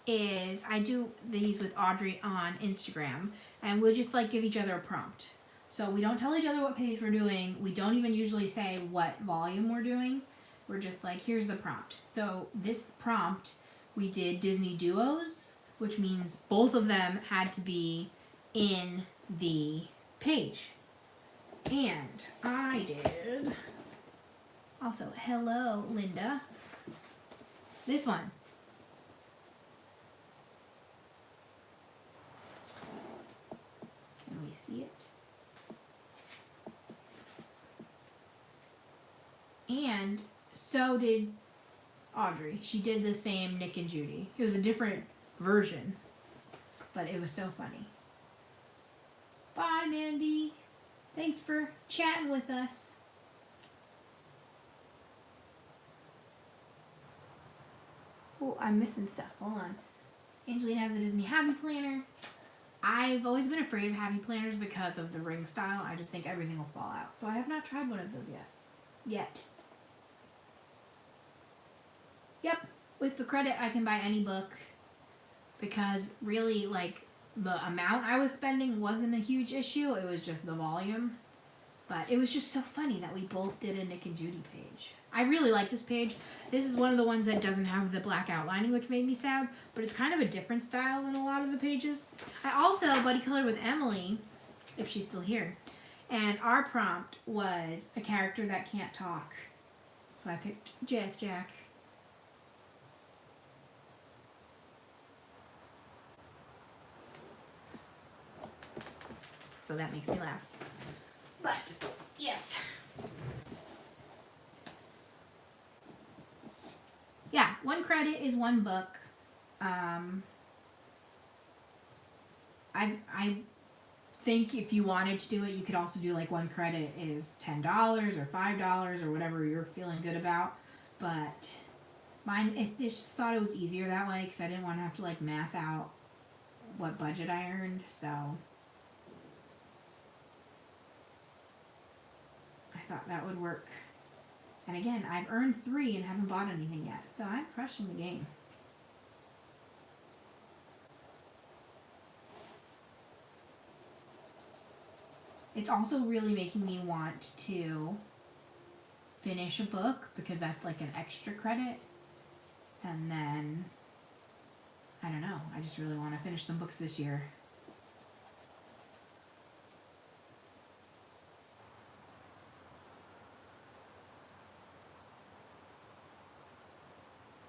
is I do these with Audrey on Instagram, and we'll just like give each other a prompt. So we don't tell each other what page we're doing. We don't even usually say what volume we're doing. We're just like, here's the prompt. So this prompt, we did Disney duos, which means both of them had to be in the page. And I did also, hello, Linda. This one. Can we see it? And so did Audrey. She did the same Nick and Judy. It was a different version, but it was so funny. Bye, Mandy. Thanks for chatting with us. Oh, I'm missing stuff. Hold on. Angelina has a Disney Happy Planner. I've always been afraid of Happy Planners because of the ring style. I just think everything will fall out. So I have not tried one of those yet. Yep. With the credit, I can buy any book because really, like, the amount I was spending wasn't a huge issue. It was just the volume. But it was just so funny that we both did a Nick and Judy page. I really like this page. This is one of the ones that doesn't have the black outlining, which made me sad, but it's kind of a different style than a lot of the pages. I also buddy colored with Emily, if she's still here, and our prompt was a character that can't talk. So I picked Jack. So that makes me laugh. But, yes. Yeah, one credit is one book. I think if you wanted to do it, you could also do like one credit is $10 or $5 or whatever you're feeling good about. But mine, I just thought it was easier that way because I didn't want to have to like math out what budget I earned. So I thought that would work. And again, I've earned 3 and haven't bought anything yet, so I'm crushing the game. It's also really making me want to finish a book because that's like an extra credit. And then, I don't know, I just really want to finish some books this year.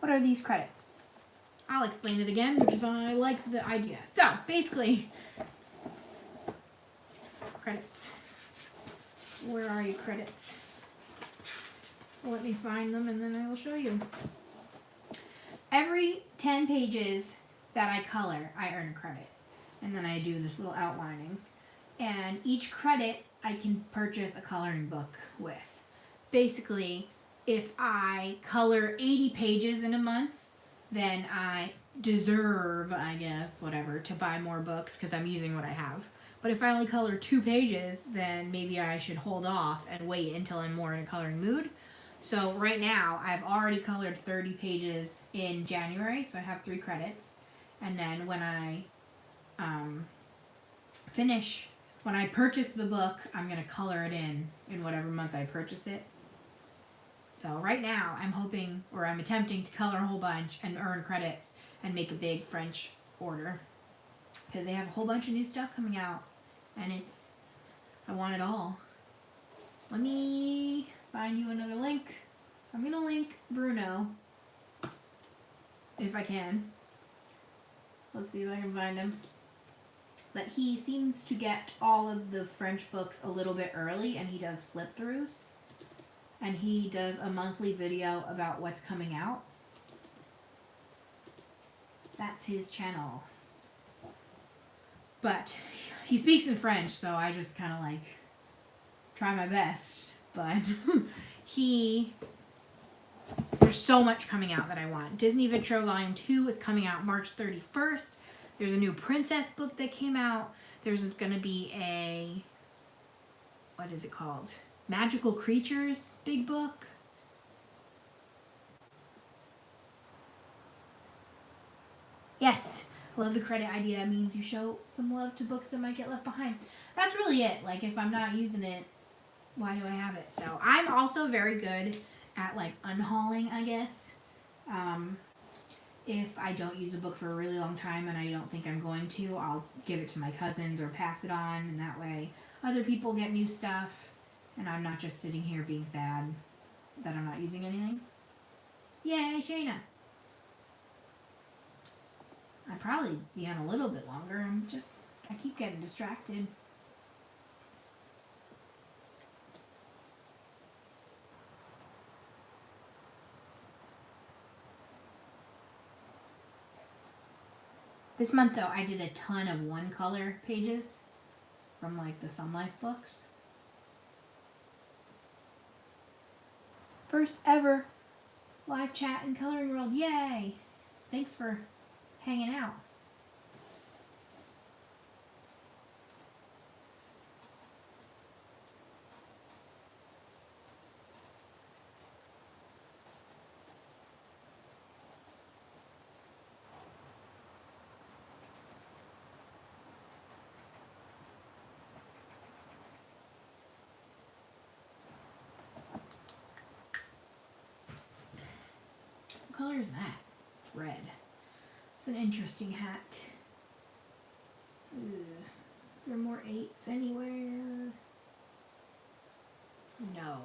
What are these credits? I'll explain it again because I like the idea. So, basically, credits. Where are you, credits? Let me find them and then I will show you. Every 10 pages that I color, I earn a credit. And then I do this little outlining. And each credit I can purchase a coloring book with. Basically, if I color 80 pages in a month, then I deserve, I guess, whatever, to buy more books because I'm using what I have. But if I only color 2 pages, then maybe I should hold off and wait until I'm more in a coloring mood. So right now, I've already colored 30 pages in January, so I have 3 credits. And then when I when I purchase the book, I'm going to color it in whatever month I purchase it. So right now, I'm attempting to color a whole bunch and earn credits and make a big French order. Because they have a whole bunch of new stuff coming out. And I want it all. Let me find you another link. I'm going to link Bruno. If I can. Let's see if I can find him. But he seems to get all of the French books a little bit early, and he does flip-throughs. And he does a monthly video about what's coming out. That's his channel. But he speaks in French, so I just kind of like try my best. But there's so much coming out that I want. Disney Vitro Volume 2 is coming out March 31st. There's a new princess book that came out. There's going to be a, what is it called? Magical Creatures big book. Yes, love the credit idea. It means you show some love to books that might get left behind. That's really it. Like, if I'm not using it, why do I have it? So I'm also very good at like unhauling, I guess. If I don't use a book for a really long time and I don't think I'm going to, I'll give it to my cousins or pass it on, and that way other people get new stuff. And I'm not just sitting here being sad that I'm not using anything. Yay, Shayna! I'd probably be on a little bit longer. I keep getting distracted. This month, though, I did a ton of one-color pages from, like, the Sun Life books. First ever live chat in Coloring World. Yay! Thanks for hanging out. What color is that? Red. It's an interesting hat. Ugh. Is there more 8s anywhere? No.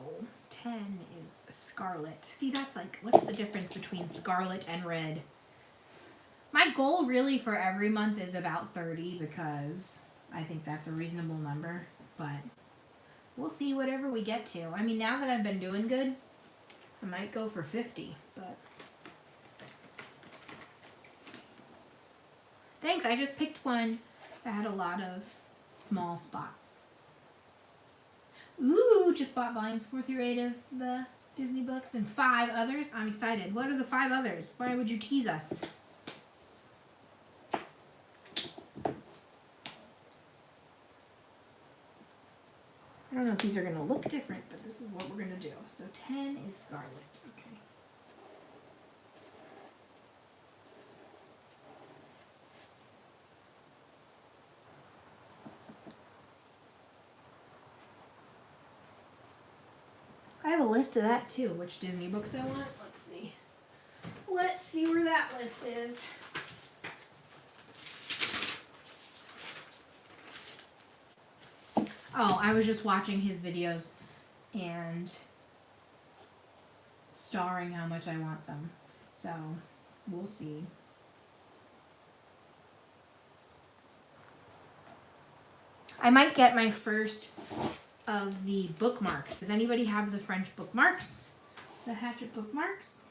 10 is scarlet. See, that's like, what's the difference between scarlet and red? My goal really for every month is about 30 because I think that's a reasonable number, but we'll see whatever we get to. I mean, now that I've been doing good, I might go for 50, but thanks, I just picked one that had a lot of small spots. Ooh, just bought volumes 4 through 8 of the Disney books and 5 others. I'm excited. What are the 5 others? Why would you tease us? I don't know if these are going to look different, but this is what we're going to do. So 10 is scarlet. Okay. I have a list of that too, which Disney books I want. Let's see. Let's see where that list is. Oh, I was just watching his videos and starring how much I want them. So, we'll see. I might get my first of the bookmarks. Does anybody have the French bookmarks? The Hatchet bookmarks?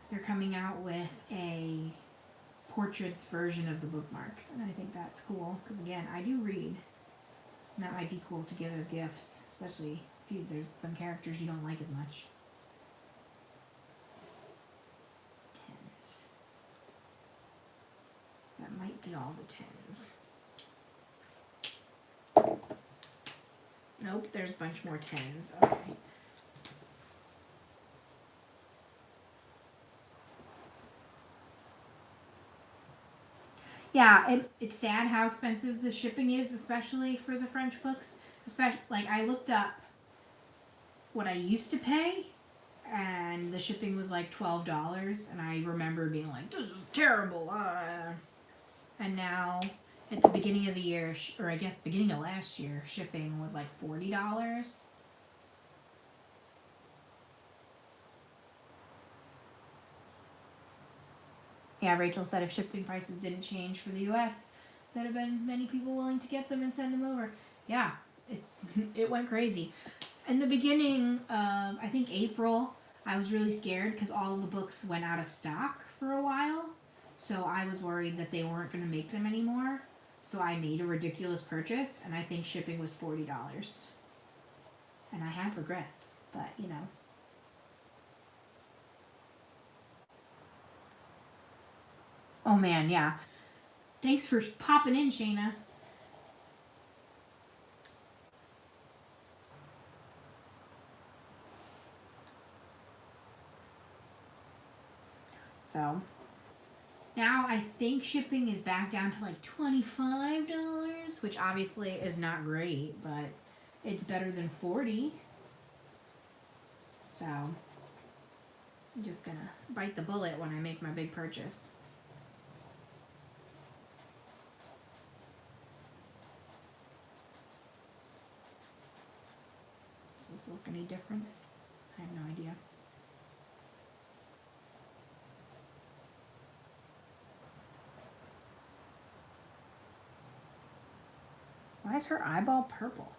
They're coming out with a portraits version of the bookmarks, and I think that's cool because again, I do read, and that might be cool to give as gifts, especially if there's some characters you don't like as much. 10s. That might be all the 10s. Nope, there's a bunch more 10s. Okay. Yeah, it's sad how expensive the shipping is, especially for the French books. Especially, like, I looked up what I used to pay, and the shipping was like $12, and I remember being like, this is terrible. And now, at the beginning of the year, or I guess beginning of last year, shipping was like $40. Yeah, Rachel said if shipping prices didn't change for the U.S., there'd have been many people willing to get them and send them over. Yeah, it went crazy. In the beginning of, I think, April, I was really scared because all of the books went out of stock for a while. So I was worried that they weren't going to make them anymore. So I made a ridiculous purchase, and I think shipping was $40. And I have regrets, but, you know. Oh, man, yeah. Thanks for popping in, Shayna. So, now I think shipping is back down to like $25, which obviously is not great, but it's better than $40. So, I'm just gonna bite the bullet when I make my big purchase. look any different? I have no idea. Why is her eyeball purple?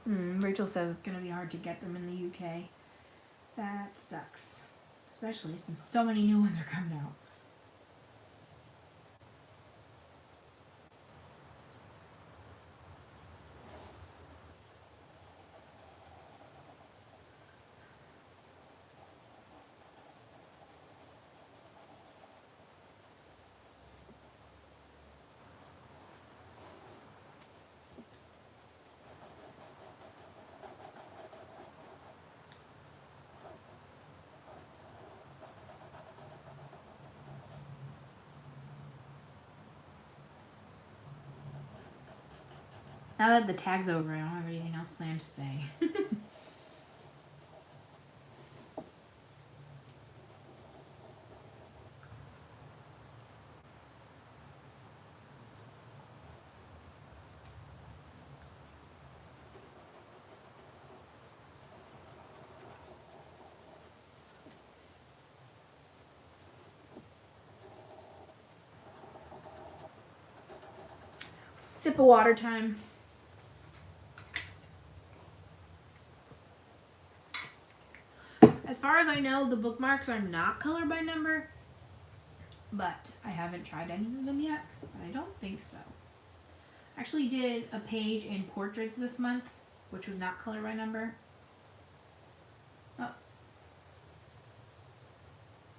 Rachel says it's going to be hard to get them in the UK. That sucks. Especially since so many new ones are coming out. Now that the tag's over, I don't have anything else planned to say. Sip of water time. As far as I know, the bookmarks are not colored by number, but I haven't tried any of them yet, but I don't think so. I actually did a page in portraits this month, which was not colored by number. Oh.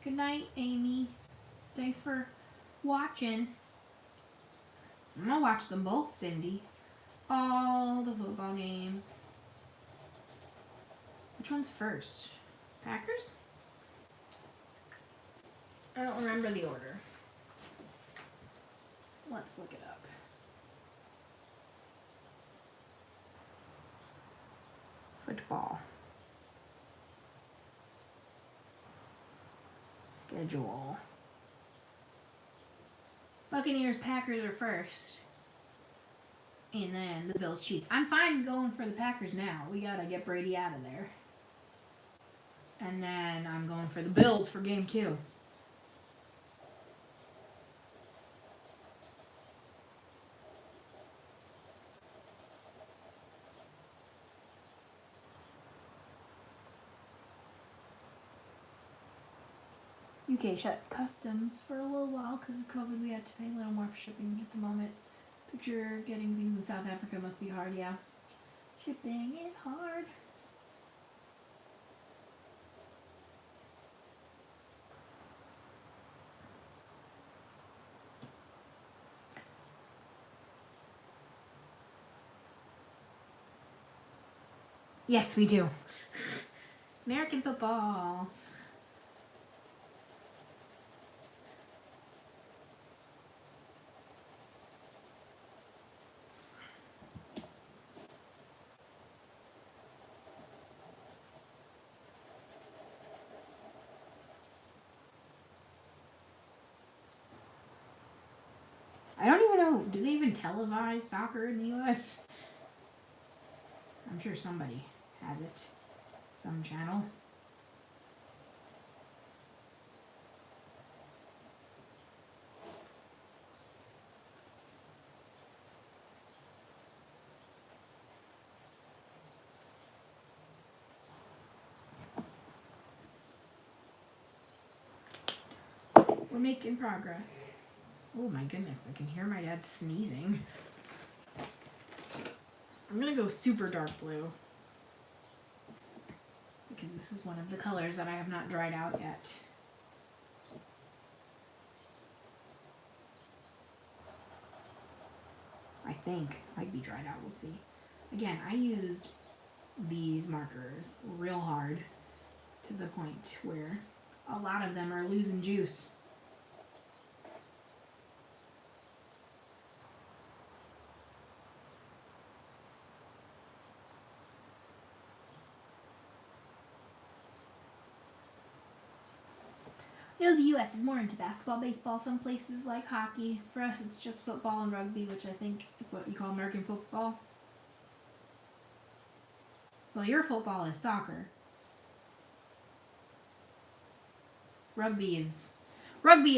Good night, Amy. Thanks for watching. I'm gonna watch them both, Cindy. All the football games. Which one's first? Packers? I don't remember the order. Let's look it up. Football. Schedule. Buccaneers, Packers are first. And then the Bills, Chiefs. I'm fine going for the Packers now. We gotta get Brady out of there. And then I'm going for the Bills for game 2. UK shut customs for a little while because of COVID. We had to pay a little more for shipping at the moment. Picture getting things in South Africa must be hard, yeah. Shipping is hard. Yes, we do. American football. I don't even know, do they even televise soccer in the US? I'm sure somebody has it. Some channel. We're making progress. Oh my goodness, I can hear my dad sneezing. I'm gonna go super dark blue, because this is one of the colors that I have not dried out yet. I think might be dried out, we'll see. Again, I used these markers real hard to the point where a lot of them are losing juice. You know, the U.S. is more into basketball, baseball, some places like hockey. For us, it's just football and rugby, which I think is what you call American football. Well, your football is soccer. Rugby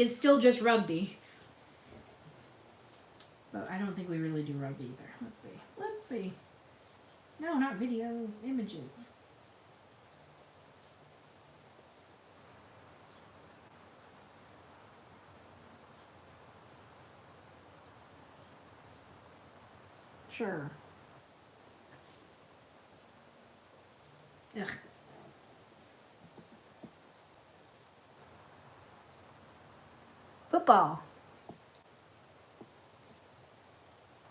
is still just rugby. But I don't think we really do rugby either. Let's see. Let's see. No, not videos, images. Sure. Ugh. Football.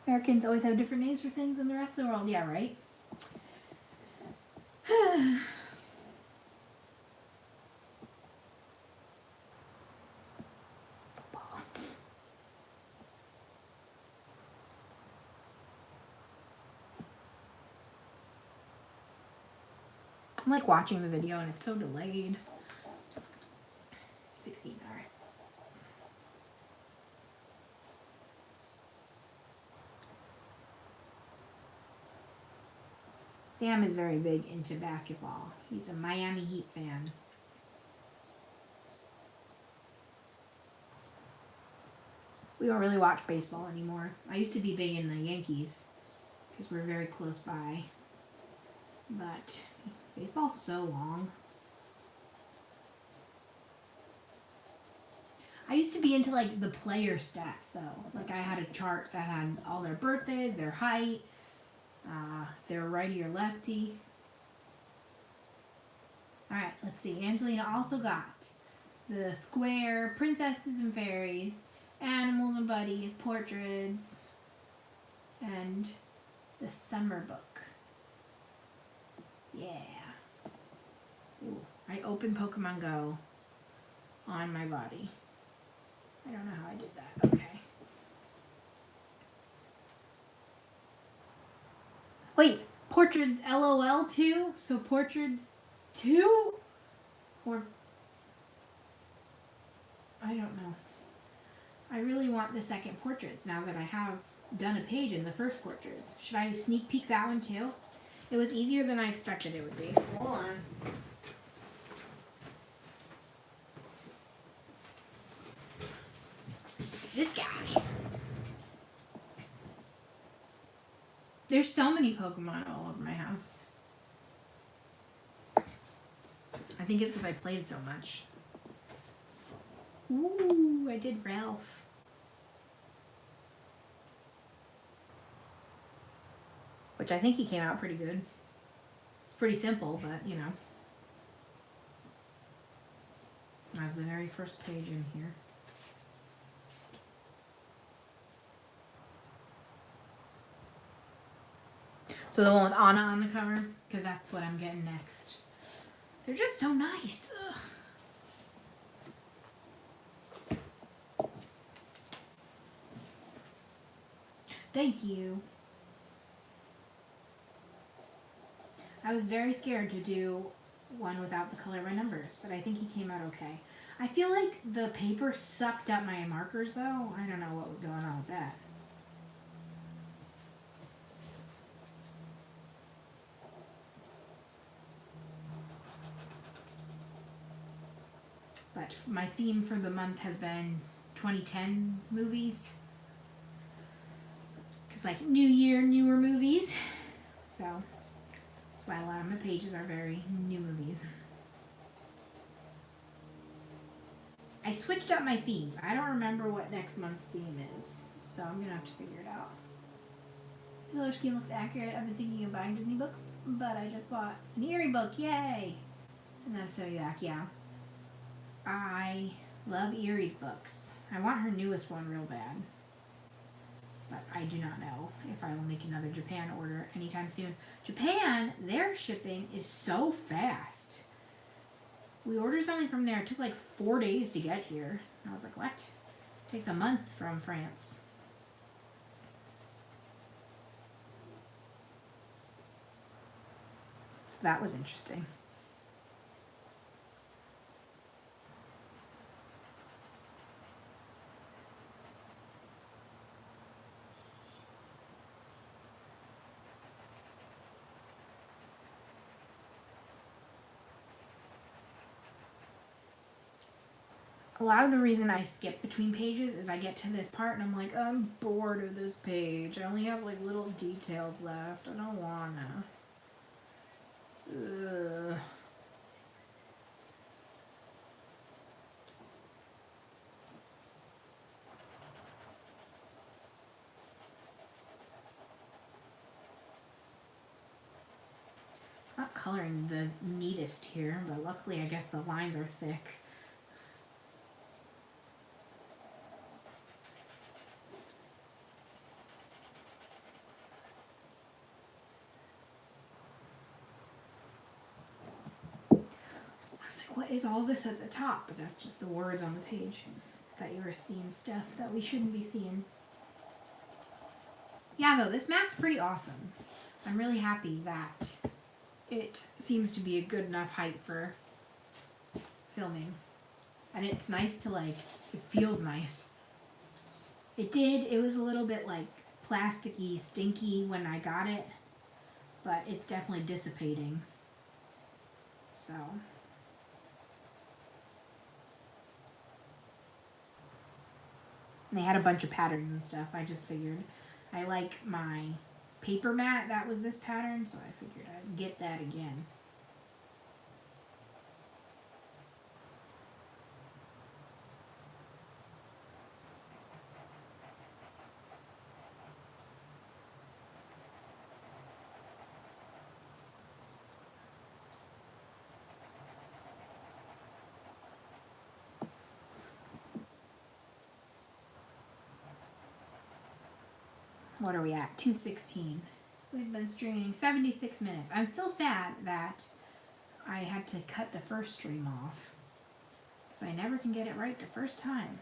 Americans always have different names for things than the rest of the world. Yeah, right? Football. I'm like watching the video and it's so delayed. 16, alright. Sam is very big into basketball. He's a Miami Heat fan. We don't really watch baseball anymore. I used to be big in the Yankees because we're very close by. But baseball's so long. I used to be into like the player stats though. Like I had a chart that had all their birthdays, their height, if they were righty or lefty. Alright, let's see. Angelina also got the square, princesses and fairies, animals and buddies, portraits, and the summer book. Yeah. Ooh, I opened Pokemon Go on my body. I don't know how I did that. Okay. Wait, portraits LOL too? So portraits 2? Or I don't know. I really want the second portraits now that I have done a page in the first portraits. Should I sneak peek that one too? It was easier than I expected it would be. Hold on. This guy. There's so many Pokemon all over my house. I think it's because I played so much. Ooh, I did Ralph. Which I think he came out pretty good. It's pretty simple, but you know. That's the very first page in here. So the one with Anna on the cover, because that's what I'm getting next. They're just so nice. Ugh. Thank you. I was very scared to do one without the color by numbers, but I think he came out okay. I feel like the paper sucked up my markers though. I don't know what was going on with that. But my theme for the month has been 2010 movies. Because like new year, newer movies. So that's why a lot of my pages are very new movies. I switched up my themes. I don't remember what next month's theme is. So I'm going to have to figure it out. The color scheme looks accurate. I've been thinking of buying Disney books, but I just bought an Eerie book. Yay! And that's so yuck, yeah. I love Eerie's books. I want her newest one real bad. But I do not know if I will make another Japan order anytime soon. Japan, their shipping is so fast. We ordered something from there. It took like 4 days to get here. I was like, what? It takes a month from France. So that was interesting. a lot of the reason I skip between pages is I get to this part and I'm like, I'm bored of this page. I only have like little details left. I don't wanna. Ugh. Not coloring the neatest here, but luckily I guess the lines are thick. I was like, what is all this at the top? But that's just the words on the page. I thought you were seeing stuff that we shouldn't be seeing. Yeah, though, this mat's pretty awesome. I'm really happy that it seems to be a good enough height for filming. And it's nice to like, it feels nice. It was a little bit like plasticky, stinky when I got it, but it's definitely dissipating. So. And they had a bunch of patterns and stuff. I just figured I like my paper mat that was this pattern, so I figured I'd get that again. What are we at? 2:16. We've been streaming 76 minutes. I'm still sad that I had to cut the first stream off, because I never can get it right the first time.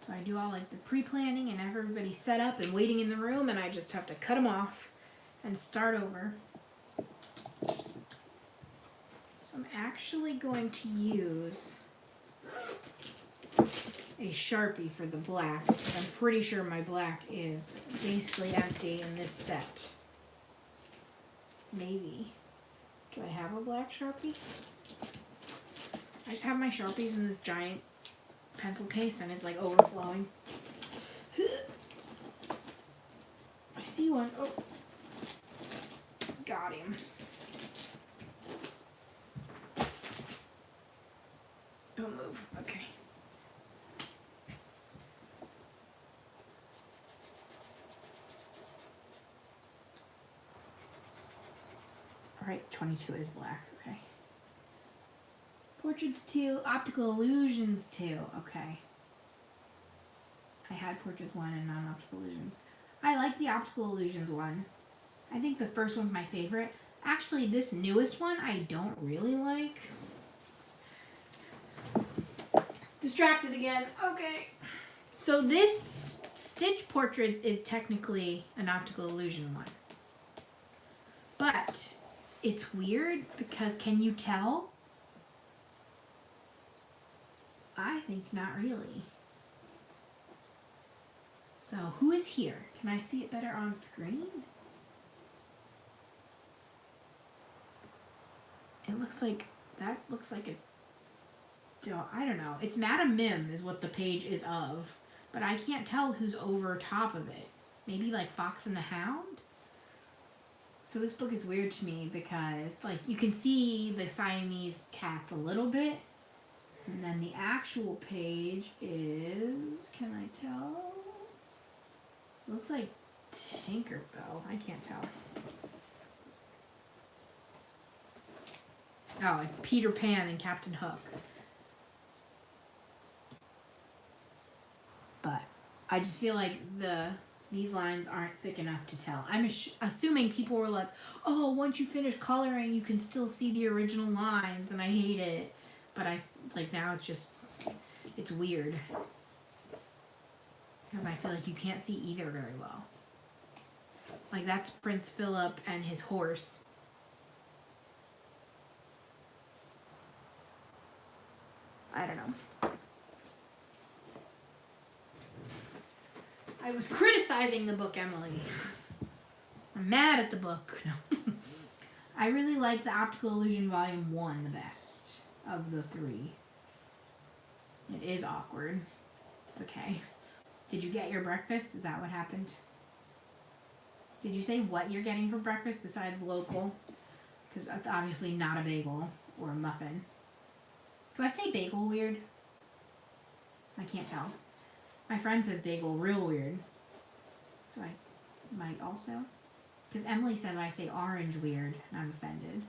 So I do all like the pre-planning and have everybody set up and waiting in the room, and I just have to cut them off and start over. So I'm actually going to use a Sharpie for the black. I'm pretty sure my black is basically empty in this set. Maybe. Do I have a black Sharpie? I just have my Sharpies in this giant pencil case and it's like overflowing. I see one. Oh. Got him. Don't move. Okay. Alright, 22 is black. Okay. Portraits 2, optical illusions 2. Okay. I had portraits 1 and non-optical illusions. I like the optical illusions one. I think the first one's my favorite. Actually, this newest one I don't really like. Distracted again. Okay. So this Stitch Portraits is technically an optical illusion one. But it's weird because can you tell? I think not really. So who is here? Can I see it better on screen? It looks like, that looks like a, I don't know. It's Madam Mim is what the page is of, but I can't tell who's over top of it. Maybe like Fox and the Hound? So this book is weird to me because like you can see the Siamese cats a little bit, and then the actual page is, can I tell? Looks like Tinkerbell. I can't tell. Oh, it's Peter Pan and Captain Hook. But I just feel like these lines aren't thick enough to tell. I'm assuming people were like, oh, once you finish coloring, you can still see the original lines, and I hate it. But now it's just, it's weird. Because I feel like you can't see either very well. Like that's Prince Philip and his horse. I don't know. I was criticizing the book, Emily. I'm mad at the book. No. I really like the Optical Illusion Volume 1 the best of the three. It is awkward. It's okay. Did you get your breakfast? Is that what happened? Did you say what you're getting for breakfast besides local? Because that's obviously not a bagel or a muffin. Do I say bagel weird? I can't tell. My friend says bagel real weird. So I might also. Because Emily says I say orange weird, and I'm offended.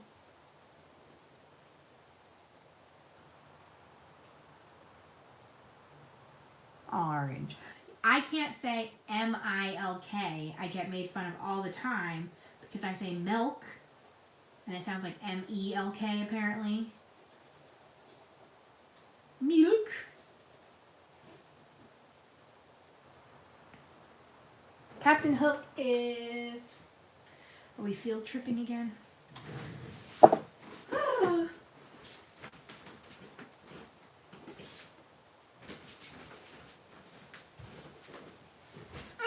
Orange. I can't say M-I-L-K. I get made fun of all the time because I say milk, and it sounds like M-E-L-K apparently. Milk. Captain Hook is... Are we field tripping again?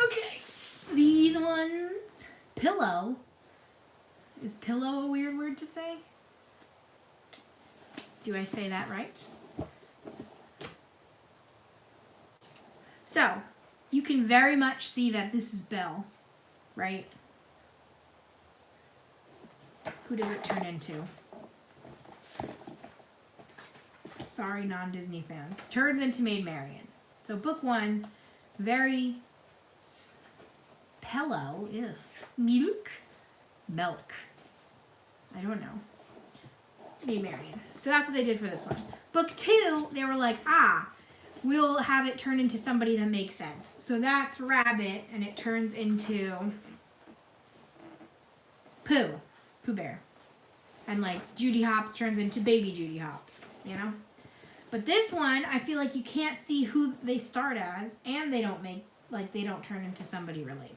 Okay. These ones... Pillow. Is pillow a weird word to say? Do I say that right? So, you can very much see that this is Bill, right? Who does it turn into? Sorry, non-Disney fans. Turns into Maid Marian. So book one, very pillow, milk, I don't know. Maid Marian. So that's what they did for this one. Book two, they were like, we'll have it turn into somebody that makes sense. So that's Rabbit, and it turns into Pooh Bear. And like Judy Hopps turns into Baby Judy Hopps, you know? But this one, I feel like you can't see who they start as, and they don't turn into somebody related.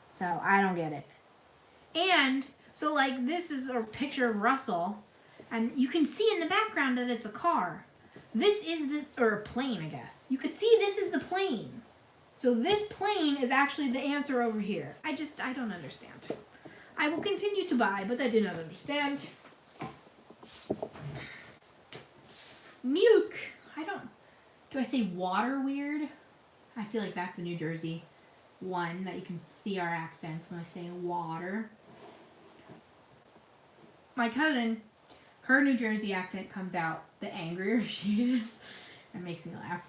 So I don't get it. And so like this is a picture of Russell, and you can see in the background that it's a car. This is or a plane, I guess. You could see this is the plane. So this plane is actually the answer over here. I don't understand. I will continue to buy, but I do not understand. Milk. Do I say water weird? I feel like that's a New Jersey one that you can see our accents when I say water. My cousin, her New Jersey accent comes out the angrier she is. It makes me laugh.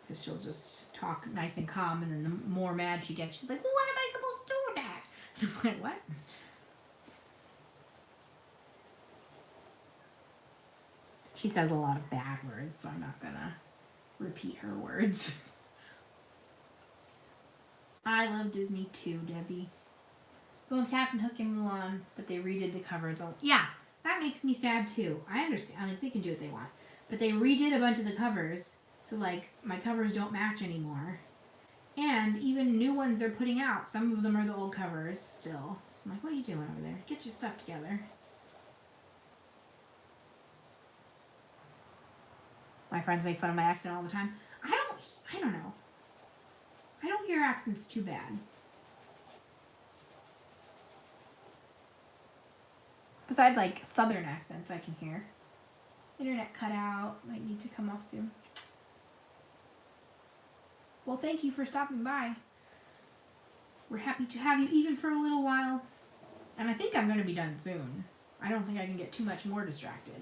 Because she'll just talk nice and calm, and then the more mad she gets, she's like, well, what am I supposed to do with that? And I'm like, what? She says a lot of bad words, so I'm not going to repeat her words. I love Disney too, Debbie. Going with Captain Hook and Mulan, but they redid the covers. Yeah, that makes me sad too. I understand. Like, they can do what they want. But they redid a bunch of the covers, so like my covers don't match anymore. And even new ones they're putting out, some of them are the old covers still. So I'm like, what are you doing over there? Get your stuff together. My friends make fun of my accent all the time. I don't know. I don't hear accents too bad. Besides, like, southern accents I can hear. Internet cut out. Might need to come off soon. Well, thank you for stopping by. We're happy to have you even for a little while. And I think I'm going to be done soon. I don't think I can get too much more distracted.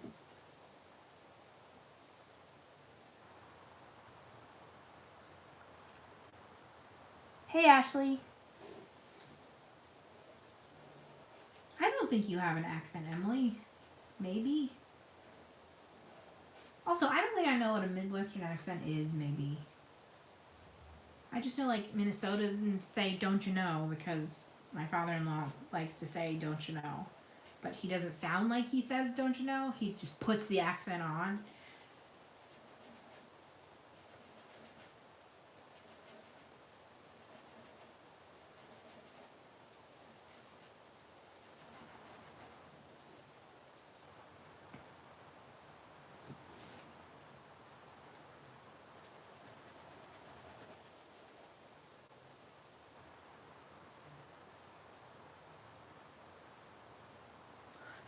Hey, Ashley. I don't think you have an accent, Emily. Maybe. Also, I don't think I know what a Midwestern accent is, maybe. I just know, like, Minnesotans say, don't you know, because my father-in-law likes to say, don't you know. But he doesn't sound like he says, don't you know. He just puts the accent on.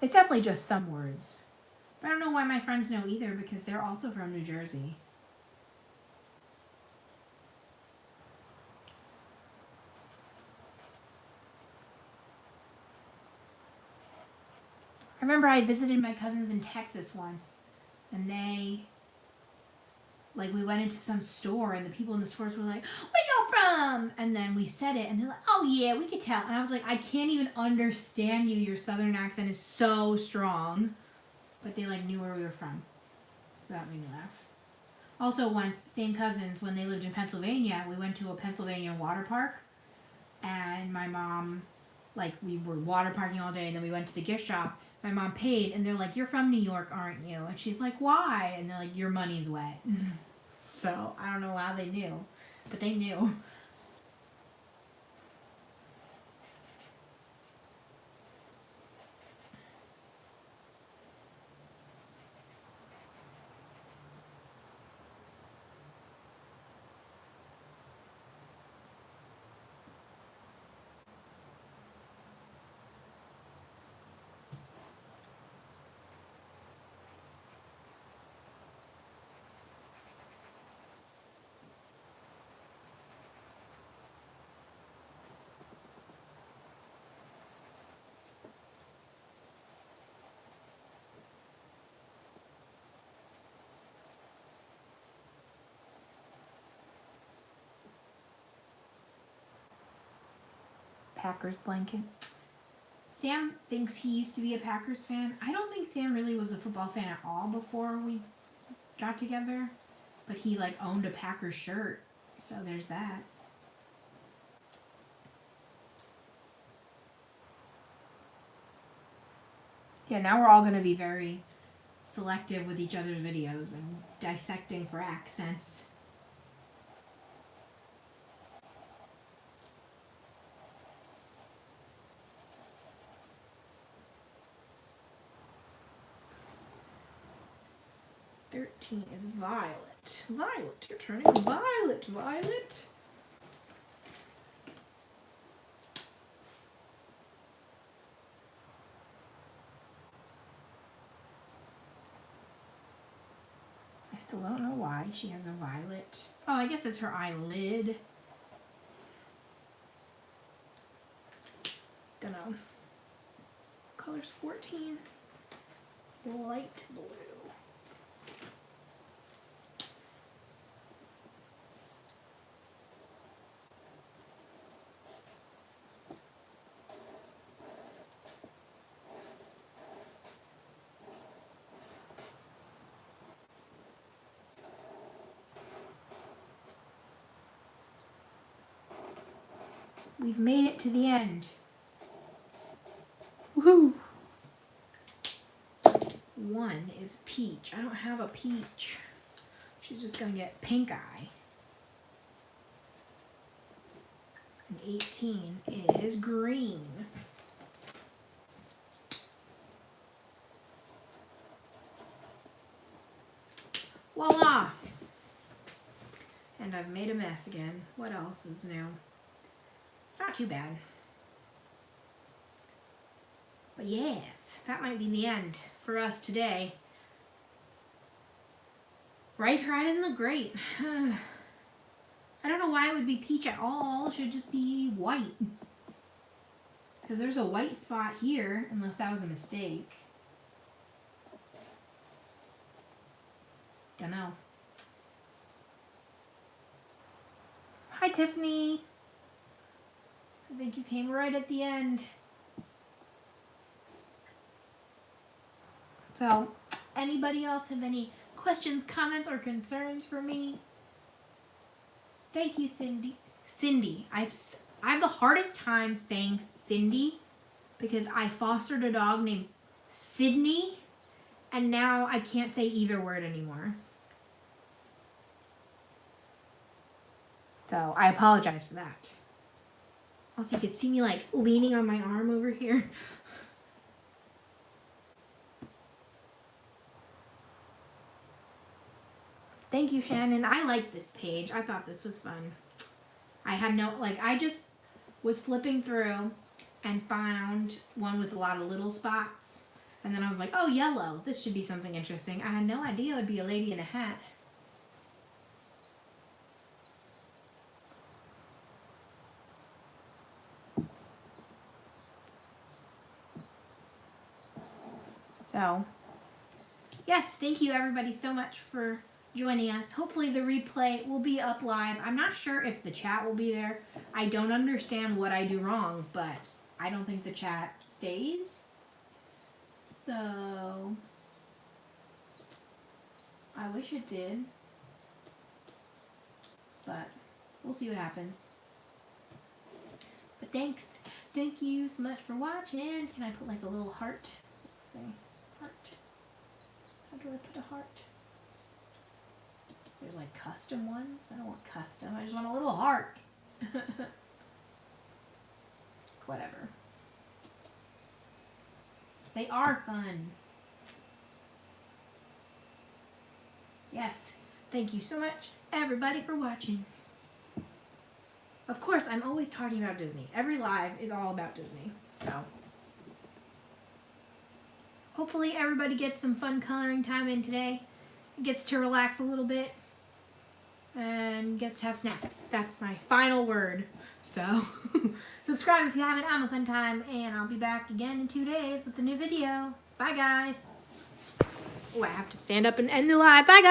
It's definitely just some words. But I don't know why my friends know either, because they're also from New Jersey. I remember I visited my cousins in Texas once, and they, like, we went into some store, and the people in the stores were like, "Where y'all from?" And then we said it, and they're like, "Oh yeah, we could tell." And I was like, "I can't even understand you. Your southern accent is so strong." But they, like, knew where we were from. So that made me laugh. Also once, same cousins, when they lived in Pennsylvania, we went to a Pennsylvania water park, and my mom, like, we were water parking all day, and then we went to the gift shop. My mom paid, and they're like, "You're from New York, aren't you?" And she's like, "Why?" And they're like, "Your money's wet." So I don't know how they knew, but they knew. Packers blanket. Sam thinks he used to be a Packers fan. I don't think Sam really was a football fan at all before we got together, but he, like, owned a Packers shirt, so there's that. Yeah, now we're all going to be very selective with each other's videos and dissecting for accents. "13 is Violet. Violet, you're turning violet, Violet." I still don't know why she has a violet. Oh, I guess it's her eyelid. Don't know. Color's 14. Light blue. We've made it to the end. Woohoo! 1 is peach. I don't have a peach. She's just gonna get pink eye. And 18 is green. Voila! And I've made a mess again. What else is new? It's not too bad. But yes, that might be the end for us today. Right in the grate. I don't know why it would be peach at all. It should just be white. Because there's a white spot here, unless that was a mistake. Don't know. Hi, Tiffany. I think you came right at the end. So, anybody else have any questions, comments, or concerns for me? Thank you, Cindy. Cindy. I have the hardest time saying Cindy because I fostered a dog named Sydney, and now I can't say either word anymore. So I apologize for that. Also, you could see me, like, leaning on my arm over here. Thank you, Shannon. I like this page. I thought this was fun. I had no, like, I just was flipping through and found one with a lot of little spots. And then I was like, oh, yellow. This should be something interesting. I had no idea it would be a lady in a hat. So, yes, thank you everybody so much for joining us. Hopefully the replay will be up live. I'm not sure if the chat will be there. I don't understand what I do wrong, but I don't think the chat stays. So, I wish it did, but we'll see what happens. But thanks. Thank you so much for watching. Can I put like a little heart? Let's see. Heart. How do I put a heart? There's like custom ones. I don't want custom. I just want a little heart. Whatever. They are fun. Yes. Thank you so much, everybody, for watching. Of course, I'm always talking about Disney. Every live is all about Disney. So, hopefully everybody gets some fun coloring time in today. Gets to relax a little bit. And gets to have snacks. That's my final word. So, subscribe if you haven't. I'm a fun time. And I'll be back again in 2 days with a new video. Bye, guys. Oh, I have to stand up and end the live. Bye, guys.